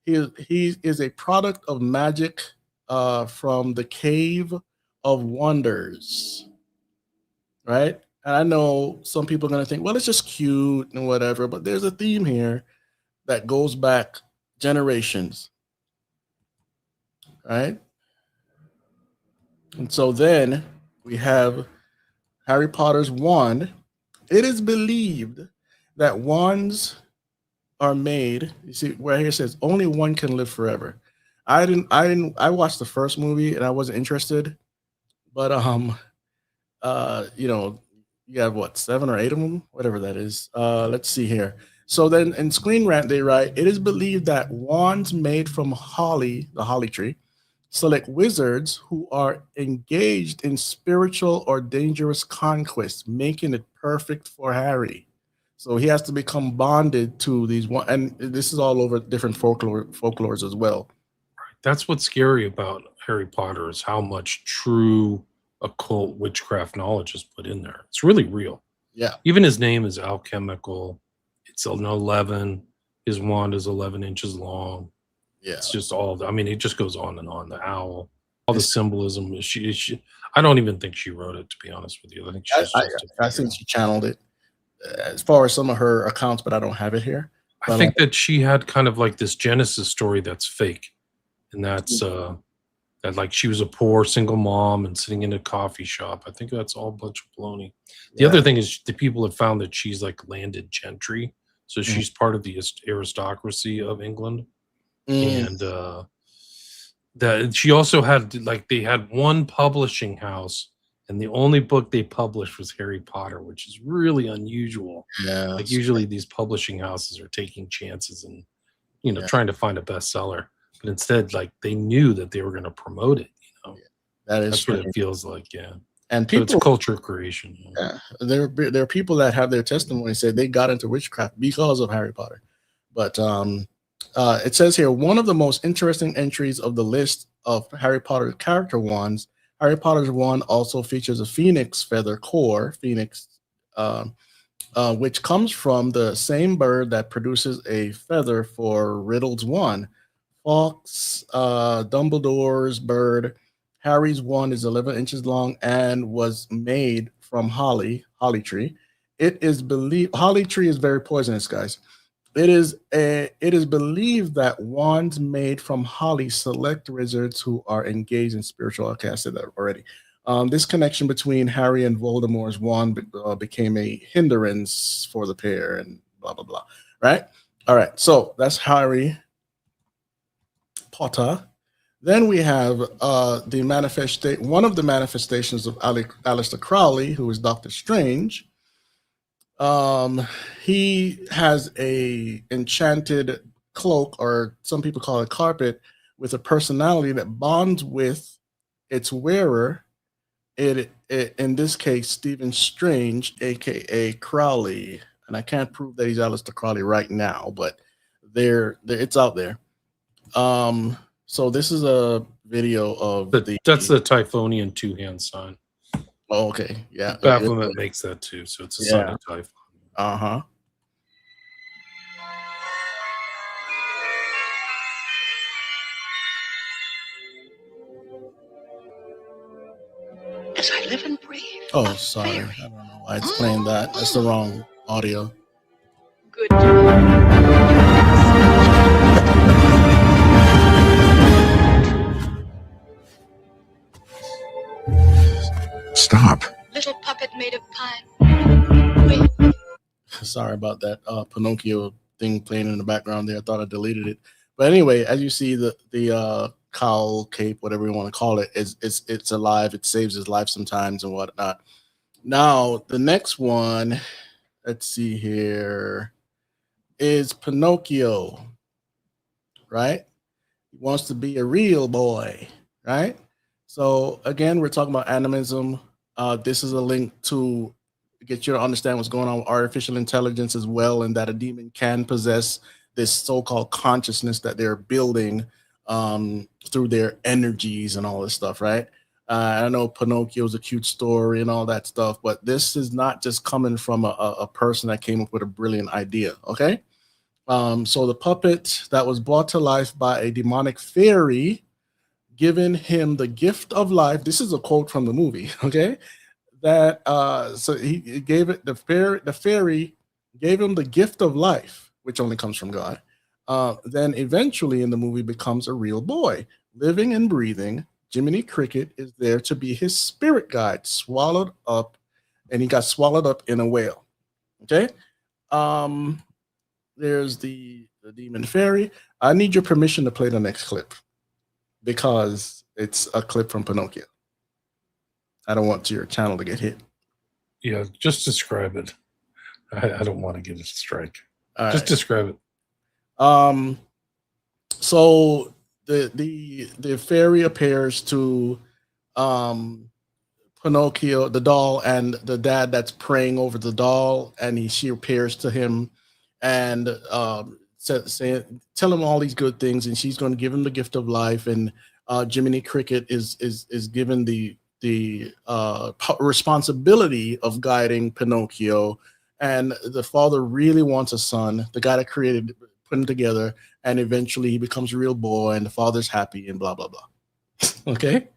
He is a product of magic from the Cave of Wonders, right? And I know some people are going to think, well, it's just cute and whatever, but there's a theme here that goes back generations, right? And so then we have Harry Potter's wand. It is believed that wands are made. You see where here it says only one can live forever. I watched the first movie and I wasn't interested, but you have what, 7 or 8 of them, whatever that is. Let's see here. So then in Screen Rant they write, it is believed that wands made from holly, the holly tree, select wizards who are engaged in spiritual or dangerous conquest, making it perfect for Harry. So he has to become bonded to these one, and this is all over different folklores as well. That's what's scary about Harry Potter, is how much true occult witchcraft knowledge is put in there. It's really real. Yeah. Even his name is alchemical. It's an 11. His wand is 11 inches long. Yeah. It's just all, I mean, it just goes on and on. The owl, all the symbolism. I don't even think she wrote it, to be honest with you. I think I think she channeled it as far as some of her accounts, but I don't have it here. I think that she had kind of like this Genesis story that's fake. And that's that like she was a poor single mom and sitting in a coffee shop. I think that's all a bunch of baloney. The other thing is the people have found that she's like landed gentry. So she's part of the aristocracy of England. And that she also had, like, they had one publishing house and the only book they published was Harry Potter, which is really unusual. Yeah. Like usually these publishing houses are taking chances and, trying to find a bestseller. But instead, like, they knew that they were going to promote it. That's what it feels like. Yeah. And people, so it's culture creation. Yeah. There are people that have their testimony say they got into witchcraft because of Harry Potter. But it says here, one of the most interesting entries of the list of Harry Potter character wands, Harry Potter's wand also features a phoenix feather core, which comes from the same bird that produces a feather for Riddle's wand. Fox, Dumbledore's bird. Harry's wand is 11 inches long and was made from holly tree. It is believed holly tree is very poisonous, guys. It is believed that wands made from holly select wizards who are engaged in spiritual. Okay, I said that already. This connection between Harry and Voldemort's wand became a hindrance for the pair, and blah blah blah. Right? All right. So that's Harry Potter. Then we have one of the manifestations of Aleister Crowley, who is Doctor Strange. He has a enchanted cloak, or some people call it carpet, with a personality that bonds with its wearer. In this case, Stephen Strange, aka Crowley, and I can't prove that he's Aleister Crowley right now, but it's out there. So this is a video of But that's the Typhonian two-hand sign. Oh, okay, yeah. Baphomet makes that too, so it's a sign of Typhon. Uh-huh. As I live and breathe. Oh, sorry. I don't know why it's playing that. That's the wrong audio. Good job. Stop. Little puppet made of pine. Wait. Sorry about that Pinocchio thing playing in the background there. I thought I deleted it. But anyway, as you see, the cowl, cape, whatever you want to call it, it's alive. It saves his life sometimes and whatnot. Now, the next one, let's see here, is Pinocchio, right? He wants to be a real boy, right? So again, we're talking about animism. This is a link to get you to understand what's going on with artificial intelligence as well, and that a demon can possess this so-called consciousness that they're building through their energies and all this stuff, right? I know Pinocchio is a cute story and all that stuff, but this is not just coming from a person that came up with a brilliant idea, okay? So the puppet that was brought to life by a demonic fairy, giving him the gift of life. This is a quote from the movie, okay? That so he gave it, the fairy gave him the gift of life, which only comes from God. Then eventually in the movie becomes a real boy, living and breathing. Jiminy Cricket is there to be his spirit guide, swallowed up, and he got swallowed up in a whale. Okay. There's the demon fairy. I need your permission to play the next clip because it's a clip from Pinocchio. I don't want your channel to get hit. Yeah, just describe it. I don't want to get a strike. All just right. describe it. So the fairy appears to Pinocchio, the doll, and the dad that's praying over the doll, and she appears to him and tell him all these good things, and she's going to give him the gift of life. And Jiminy Cricket is given the responsibility of guiding Pinocchio, and the father really wants a son. The guy that created, put him together, and eventually he becomes a real boy, and the father's happy, and blah blah blah. Okay.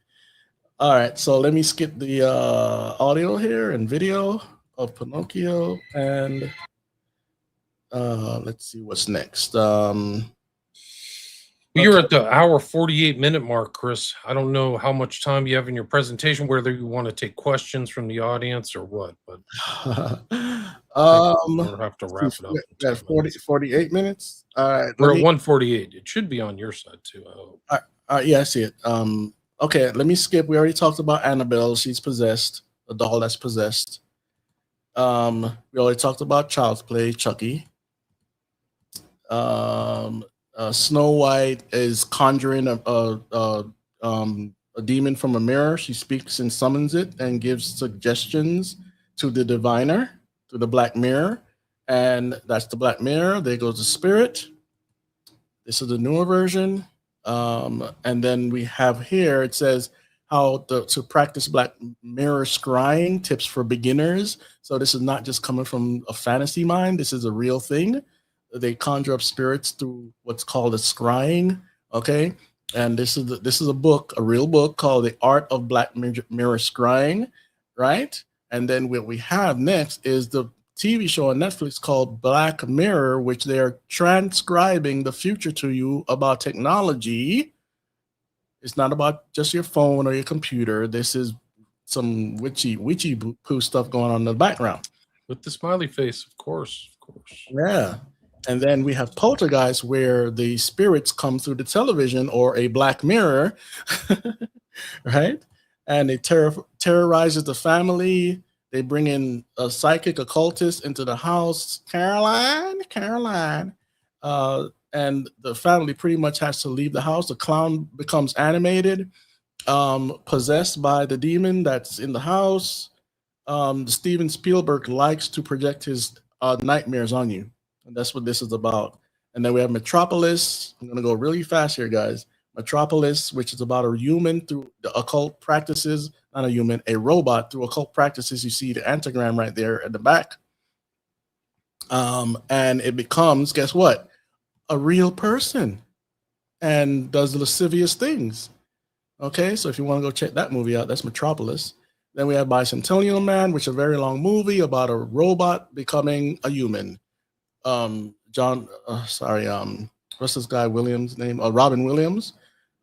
All right, so let me skip the audio here and video of Pinocchio, and let's see what's next. You're at the hour 48-minute mark, Chris. I don't know how much time you have in your presentation, whether you want to take questions from the audience or what, but we'll have to wrap it up. Got 48 minutes. All right, we're at 148. It should be on your side too. I hope. Yeah, I see it. Okay, let me skip. We already talked about Annabelle. She's possessed, a doll that's possessed. We already talked about Child's Play, Chucky. Snow White is conjuring a demon from a mirror. She speaks and summons it and gives suggestions to the diviner, to the black mirror. And that's the black mirror. There goes the spirit. This is the newer version. And then we have here, it says how to practice black mirror scrying, tips for beginners. So this is not just coming from a fantasy mind. This is a real thing. They conjure up spirits through what's called a scrying. Okay. And this is a book, a real book called The Art of Black Mirror Scrying. Right. And then what we have next is the TV show on Netflix called Black Mirror, which they are transcribing the future to you about technology. It's not about just your phone or your computer. This is some witchy poo stuff going on in the background. With the smiley face, of course. Yeah. And then we have poltergeist, where the spirits come through the television or a Black Mirror, right? And they terrorizes the family. They bring in a psychic occultist into the house, Caroline, and the family pretty much has to leave the house. The clown becomes animated, possessed by the demon that's in the house. Steven Spielberg likes to project his nightmares on you, and that's what this is about. And then we have Metropolis. I'm going to go really fast here, guys. Metropolis, which is about a human through the occult practices, not a human, a robot through occult practices. You see the antigram right there at the back. And it becomes, guess what? A real person and does lascivious things. Okay, so if you want to go check that movie out, that's Metropolis. Then we have Bicentennial Man, which is a very long movie about a robot becoming a human. What's this guy Williams' name? Robin Williams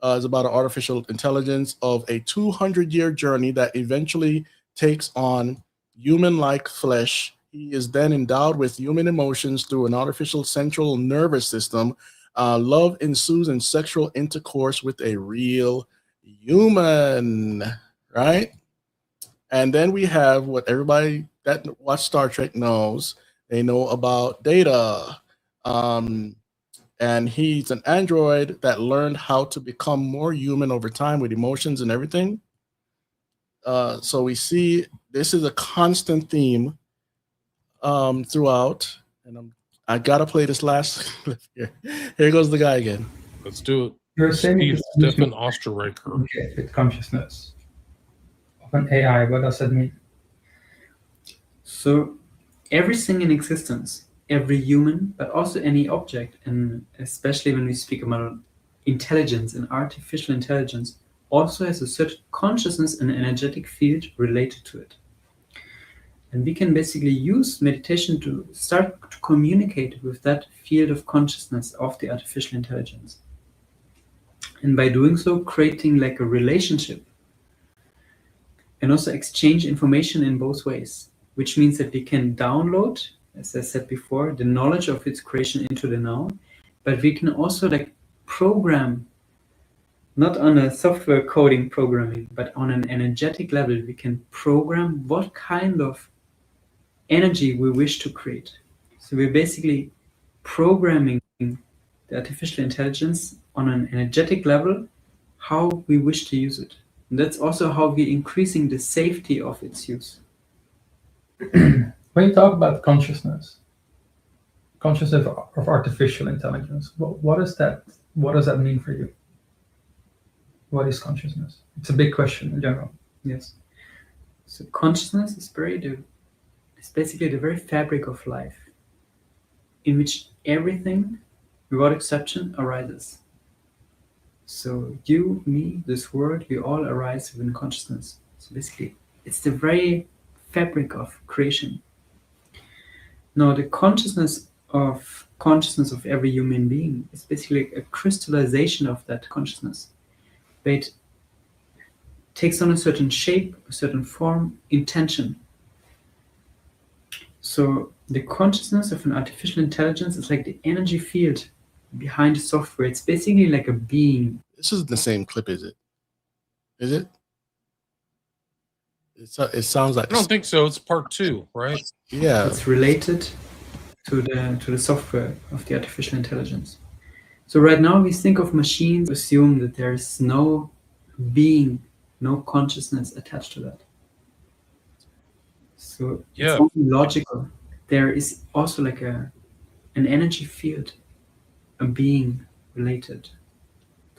is about an artificial intelligence of a 200-year journey that eventually takes on human-like flesh. He is then endowed with human emotions through an artificial central nervous system. Love ensues in sexual intercourse with a real human, right? And then we have what everybody that watch Star Trek knows. They know about Data. And he's an android that learned how to become more human over time with emotions and everything. So we see this is a constant theme throughout. And I got to play this last clip here. Here goes the guy again. Let's do it. You're saying Stefan Osterreicher. with consciousness of an AI. What does that mean? So everything in existence, every human, but also any object, and especially when we speak about intelligence and artificial intelligence, also has a certain consciousness and energetic field related to it. And we can basically use meditation to start to communicate with that field of consciousness of the artificial intelligence. And by doing so, creating like a relationship and also exchange information in both ways, which means that we can download, as I said before, the knowledge of its creation into the now, but we can also like program, not on a software coding programming, but on an energetic level, we can program what kind of energy we wish to create. So we're basically programming the artificial intelligence on an energetic level, how we wish to use it. And that's also how we're increasing the safety of its use. When you talk about consciousness of artificial intelligence, what is that? What does that mean for you? What is consciousness? It's a big question in general. Yes. So consciousness is basically the very fabric of life, in which everything, without exception, arises. So you, me, this world, we all arise within consciousness. So basically, it's the very fabric of creation. Now, the consciousness of every human being is basically a crystallization of that consciousness. But it takes on a certain shape, a certain form, intention. So the consciousness of an artificial intelligence is like the energy field behind the software. It's basically like a being. This isn't the same clip, is it? Is it? It sounds like I don't think so. It's part 2, right? Yeah. It's related to the software of the artificial intelligence. So right now we think of machines, assume that there's no being, no consciousness attached to that. So Yeah. it's only logical. There is also like an energy field, a being related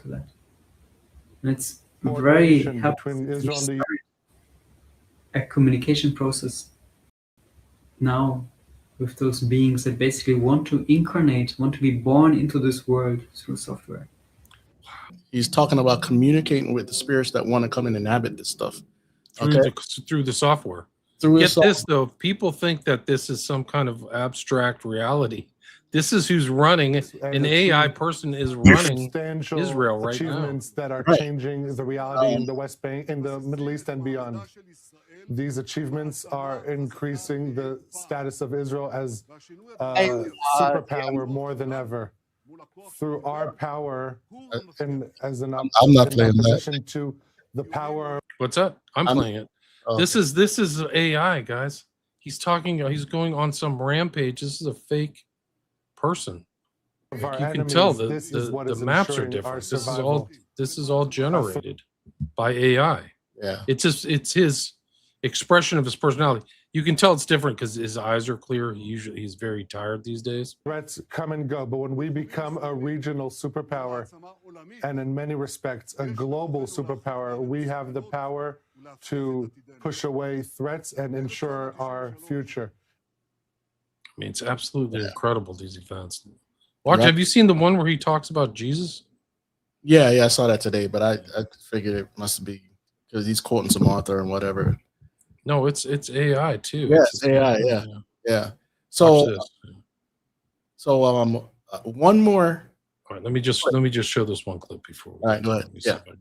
to that. And it's very helpful to start a communication process now with those beings that basically want to incarnate, want to be born into this world through software. He's talking about communicating with the spirits that want to come and inhabit this stuff. Through the software. through Get his this though, people think that this is some kind of abstract reality. This is who's running. An AI person is running substantial Israel right now. achievements that are Right. changing the reality in the West Bank, in the Middle East and beyond. These achievements are increasing the status of Israel as a superpower more than ever. Through our power, and as an I'm not playing that. opposition to the power. What's that? I'm playing it. This is AI, guys. He's talking. He's going on some rampage. This is a fake person. Of our You can enemies, tell this is what the is maps are ensuring our different. This is survival. all generated by AI. Yeah. It's his expression of his personality. You can tell it's different because his eyes are clear. He's very tired these days. Threats come and go, but when we become a regional superpower, and in many respects a global superpower, we have the power to push away threats and ensure our future. I mean, it's absolutely incredible, these events. Watch, Right. have you seen the one where he talks about Jesus? Yeah, I saw that today, but I figured it must be because he's quoting some author and whatever. No, it's AI too. Yeah, It's it's AI. yeah. Yeah. Watch So this. one more. All right, let me just show this one clip before. All right, go ahead. Let me see Yeah. if I can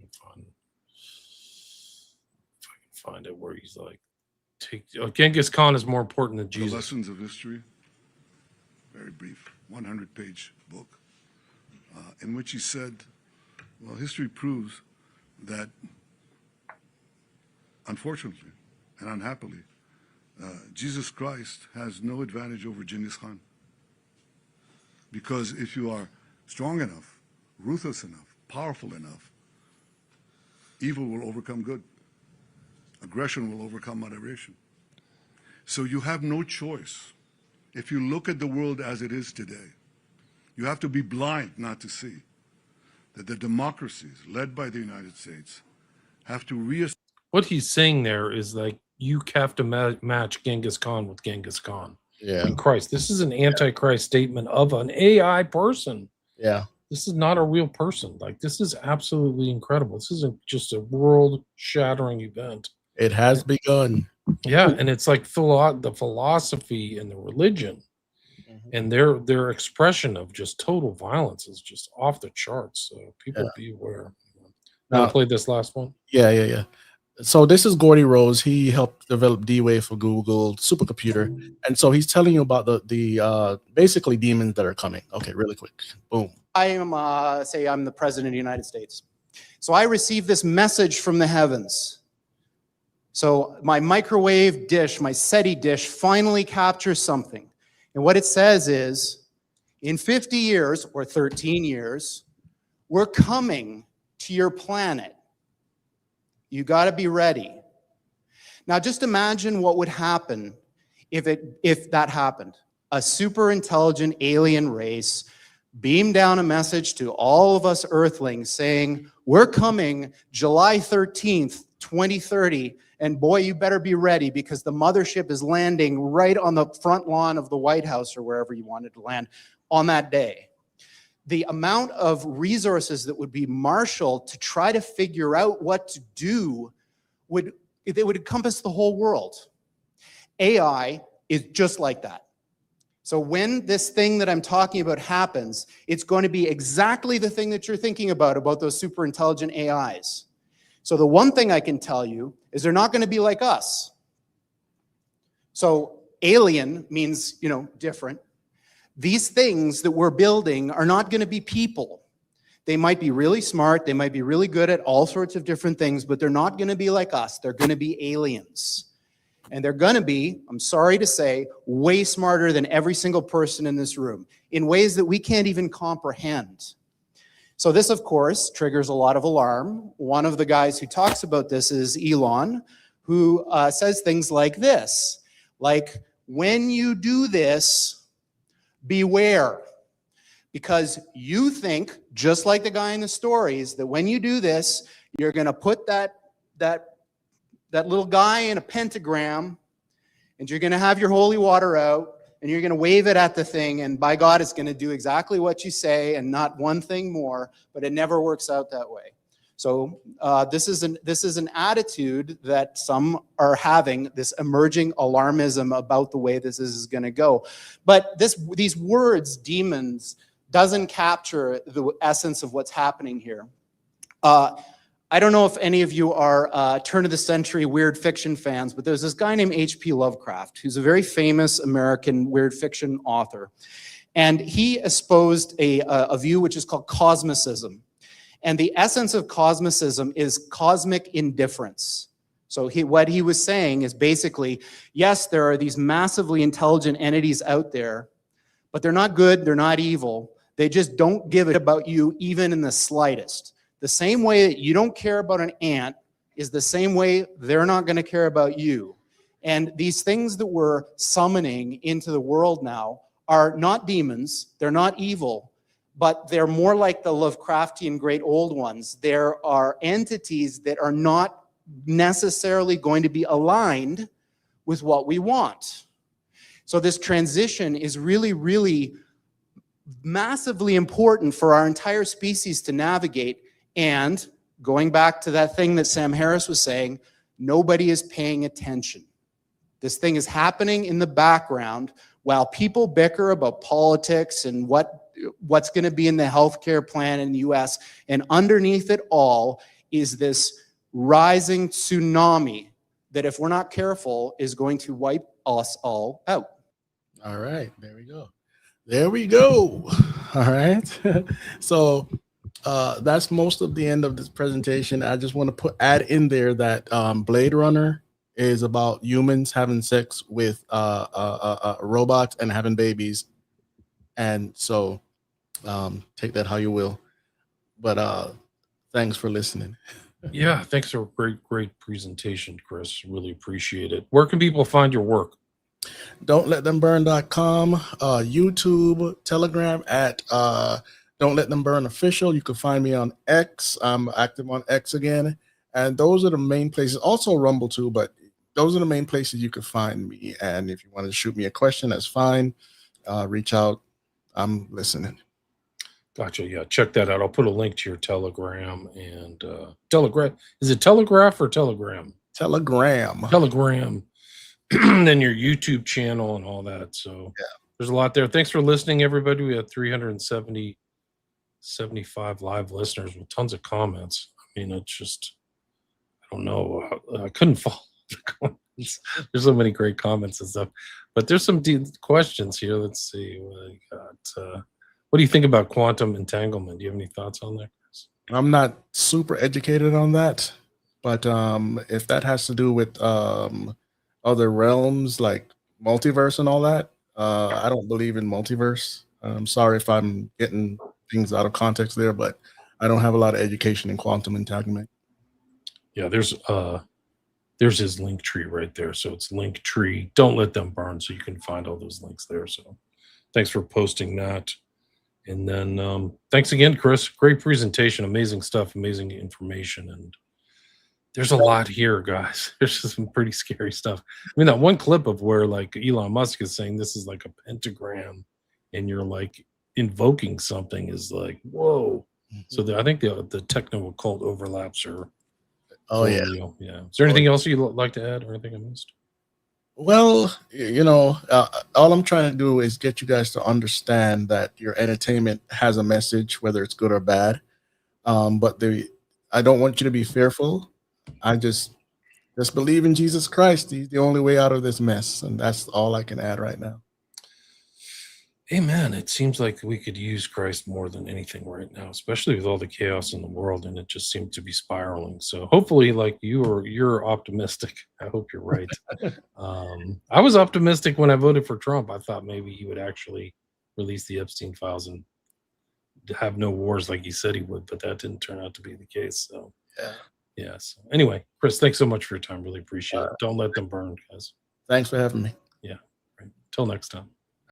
find it where he's like, Genghis Khan is more important than The Jesus. Lessons of History, very brief, 100-page book, in which he said, well, history proves that, unfortunately and unhappily, Jesus Christ has no advantage over Genghis Khan. Because if you are strong enough, ruthless enough, powerful enough, evil will overcome good. Aggression will overcome moderation. So you have no choice. If you look at the world as it is today, you have to be blind not to see that the democracies led by the United States have to reassess. What he's saying there is like, you have to match Genghis Khan with Genghis Khan. Yeah. And Christ, this is an antichrist statement of an AI person. Yeah. This is not a real person. Like, this is absolutely incredible. This isn't just a world-shattering event. It has begun. Yeah, and it's like the philosophy and the religion and their expression of just total violence is just off the charts. So people be aware. Now, play this last one. Yeah. So this is Gordy Rose. He helped develop D-Wave for Google supercomputer, and so he's telling you about the basically demons that are coming. Okay, really quick. Boom. I am say I'm the president of the United States. So I received this message from the heavens. So my microwave dish, my SETI dish, finally captures something. And what it says is, in 50 years or 13 years, we're coming to your planet. You got to be ready. Now, just imagine what would happen if that happened. A super intelligent alien race beamed down a message to all of us Earthlings saying, we're coming July 13th, 2030, and boy, you better be ready because the mothership is landing right on the front lawn of the White House or wherever you wanted to land on that day. The amount of resources that would be marshaled to try to figure out what to do would encompass the whole world. AI is just like that. So when this thing that I'm talking about happens, it's going to be exactly the thing that you're thinking about those super intelligent AIs. So the one thing I can tell you is they're not going to be like us. So alien means, different. These things that we're building are not going to be people. They might be really smart, they might be really good at all sorts of different things, but they're not going to be like us. They're going to be aliens. And they're going to be, I'm sorry to say, way smarter than every single person in this room in ways that we can't even comprehend. So this, of course, triggers a lot of alarm. One of the guys who talks about this is Elon, who says things like this, like, when you do this, beware, because you think, just like the guy in the stories, that when you do this, you're going to put that little guy in a pentagram, and you're going to have your holy water out, and you're going to wave it at the thing, and by God, it's going to do exactly what you say and not one thing more, but it never works out that way. So this is an attitude that some are having, this emerging alarmism about the way this is going to go. But these words, demons, doesn't capture the essence of what's happening here. I don't know if any of you are turn of the century weird fiction fans, but there's this guy named H.P. Lovecraft, who's a very famous American weird fiction author. And he espoused a view which is called cosmicism. And the essence of cosmicism is cosmic indifference. So what he was saying is basically, yes, there are these massively intelligent entities out there, but they're not good, they're not evil. They just don't give a shit about you even in the slightest. The same way that you don't care about an ant is the same way they're not going to care about you. And these things that we're summoning into the world now are not demons, they're not evil, but they're more like the Lovecraftian great old ones. There are entities that are not necessarily going to be aligned with what we want. So this transition is really, really massively important for our entire species to navigate. And going back to that thing that Sam Harris was saying, nobody is paying attention. This thing is happening in the background while people bicker about politics and what's going to be in the healthcare plan in the US. And underneath it all is this rising tsunami that, if we're not careful, is going to wipe us all out. All right, there we go. There we go. All right. So that's most of the end of this presentation. I just want to add in there that Blade Runner is about humans having sex with robots and having babies. And so take that how you will. But thanks for listening. Yeah, thanks for a great presentation, Chris. Really appreciate it. Where can people find your work? Don'tLetThemBurn.com, YouTube, Telegram at Don't Let Them Burn Official. You can find me on X. I'm active on X again. And those are the main places. Also Rumble too, but those are the main places you can find me. And if you want to shoot me a question, that's fine. Reach out. I'm listening. Gotcha. Yeah, check that out. I'll put a link to your Telegram and Telegram. Is it Telegraph or Telegram? Telegram. Telegram. Then your YouTube channel and all that. So yeah, there's a lot there. Thanks for listening, everybody. We had 375 live listeners with tons of comments. I mean, it's just, I don't know. I couldn't follow the comments. There's so many great comments and stuff. But there's some questions here. Let's see what I got. What do you think about quantum entanglement? Do you have any thoughts on that, Chris? I'm not super educated on that, but if that has to do with other realms like multiverse and all that, I don't believe in multiverse. I'm sorry if I'm getting things out of context there, but I don't have a lot of education in quantum entanglement. Yeah, there's his link tree right there. So it's link tree. Don't Let Them Burn. So you can find all those links there. So thanks for posting that. And then thanks again, Chris. Great presentation. Amazing stuff. Amazing information. And there's a lot here, guys. There's just some pretty scary stuff. I mean, that one clip of where like Elon Musk is saying this is like a pentagram and you're like invoking something is like, whoa. So I think the techno occult overlaps are real. Yeah. Is there anything else you'd like to add or anything I missed? Well, you know, all I'm trying to do is get you guys to understand that your entertainment has a message, whether it's good or bad. But I don't want you to be fearful. I just believe in Jesus Christ. He's the only way out of this mess. And that's all I can add right now. Amen. It seems like we could use Christ more than anything right now, especially with all the chaos in the world, and it just seems to be spiraling. So hopefully, like you're optimistic. I hope you're right. I was optimistic when I voted for Trump. I thought maybe he would actually release the Epstein files and have no wars like he said he would, but that didn't turn out to be the case. So yeah. So anyway, Chris, thanks so much for your time. Really appreciate it. Don't let them burn, guys. Thanks for having me. Yeah. Right. Till next time.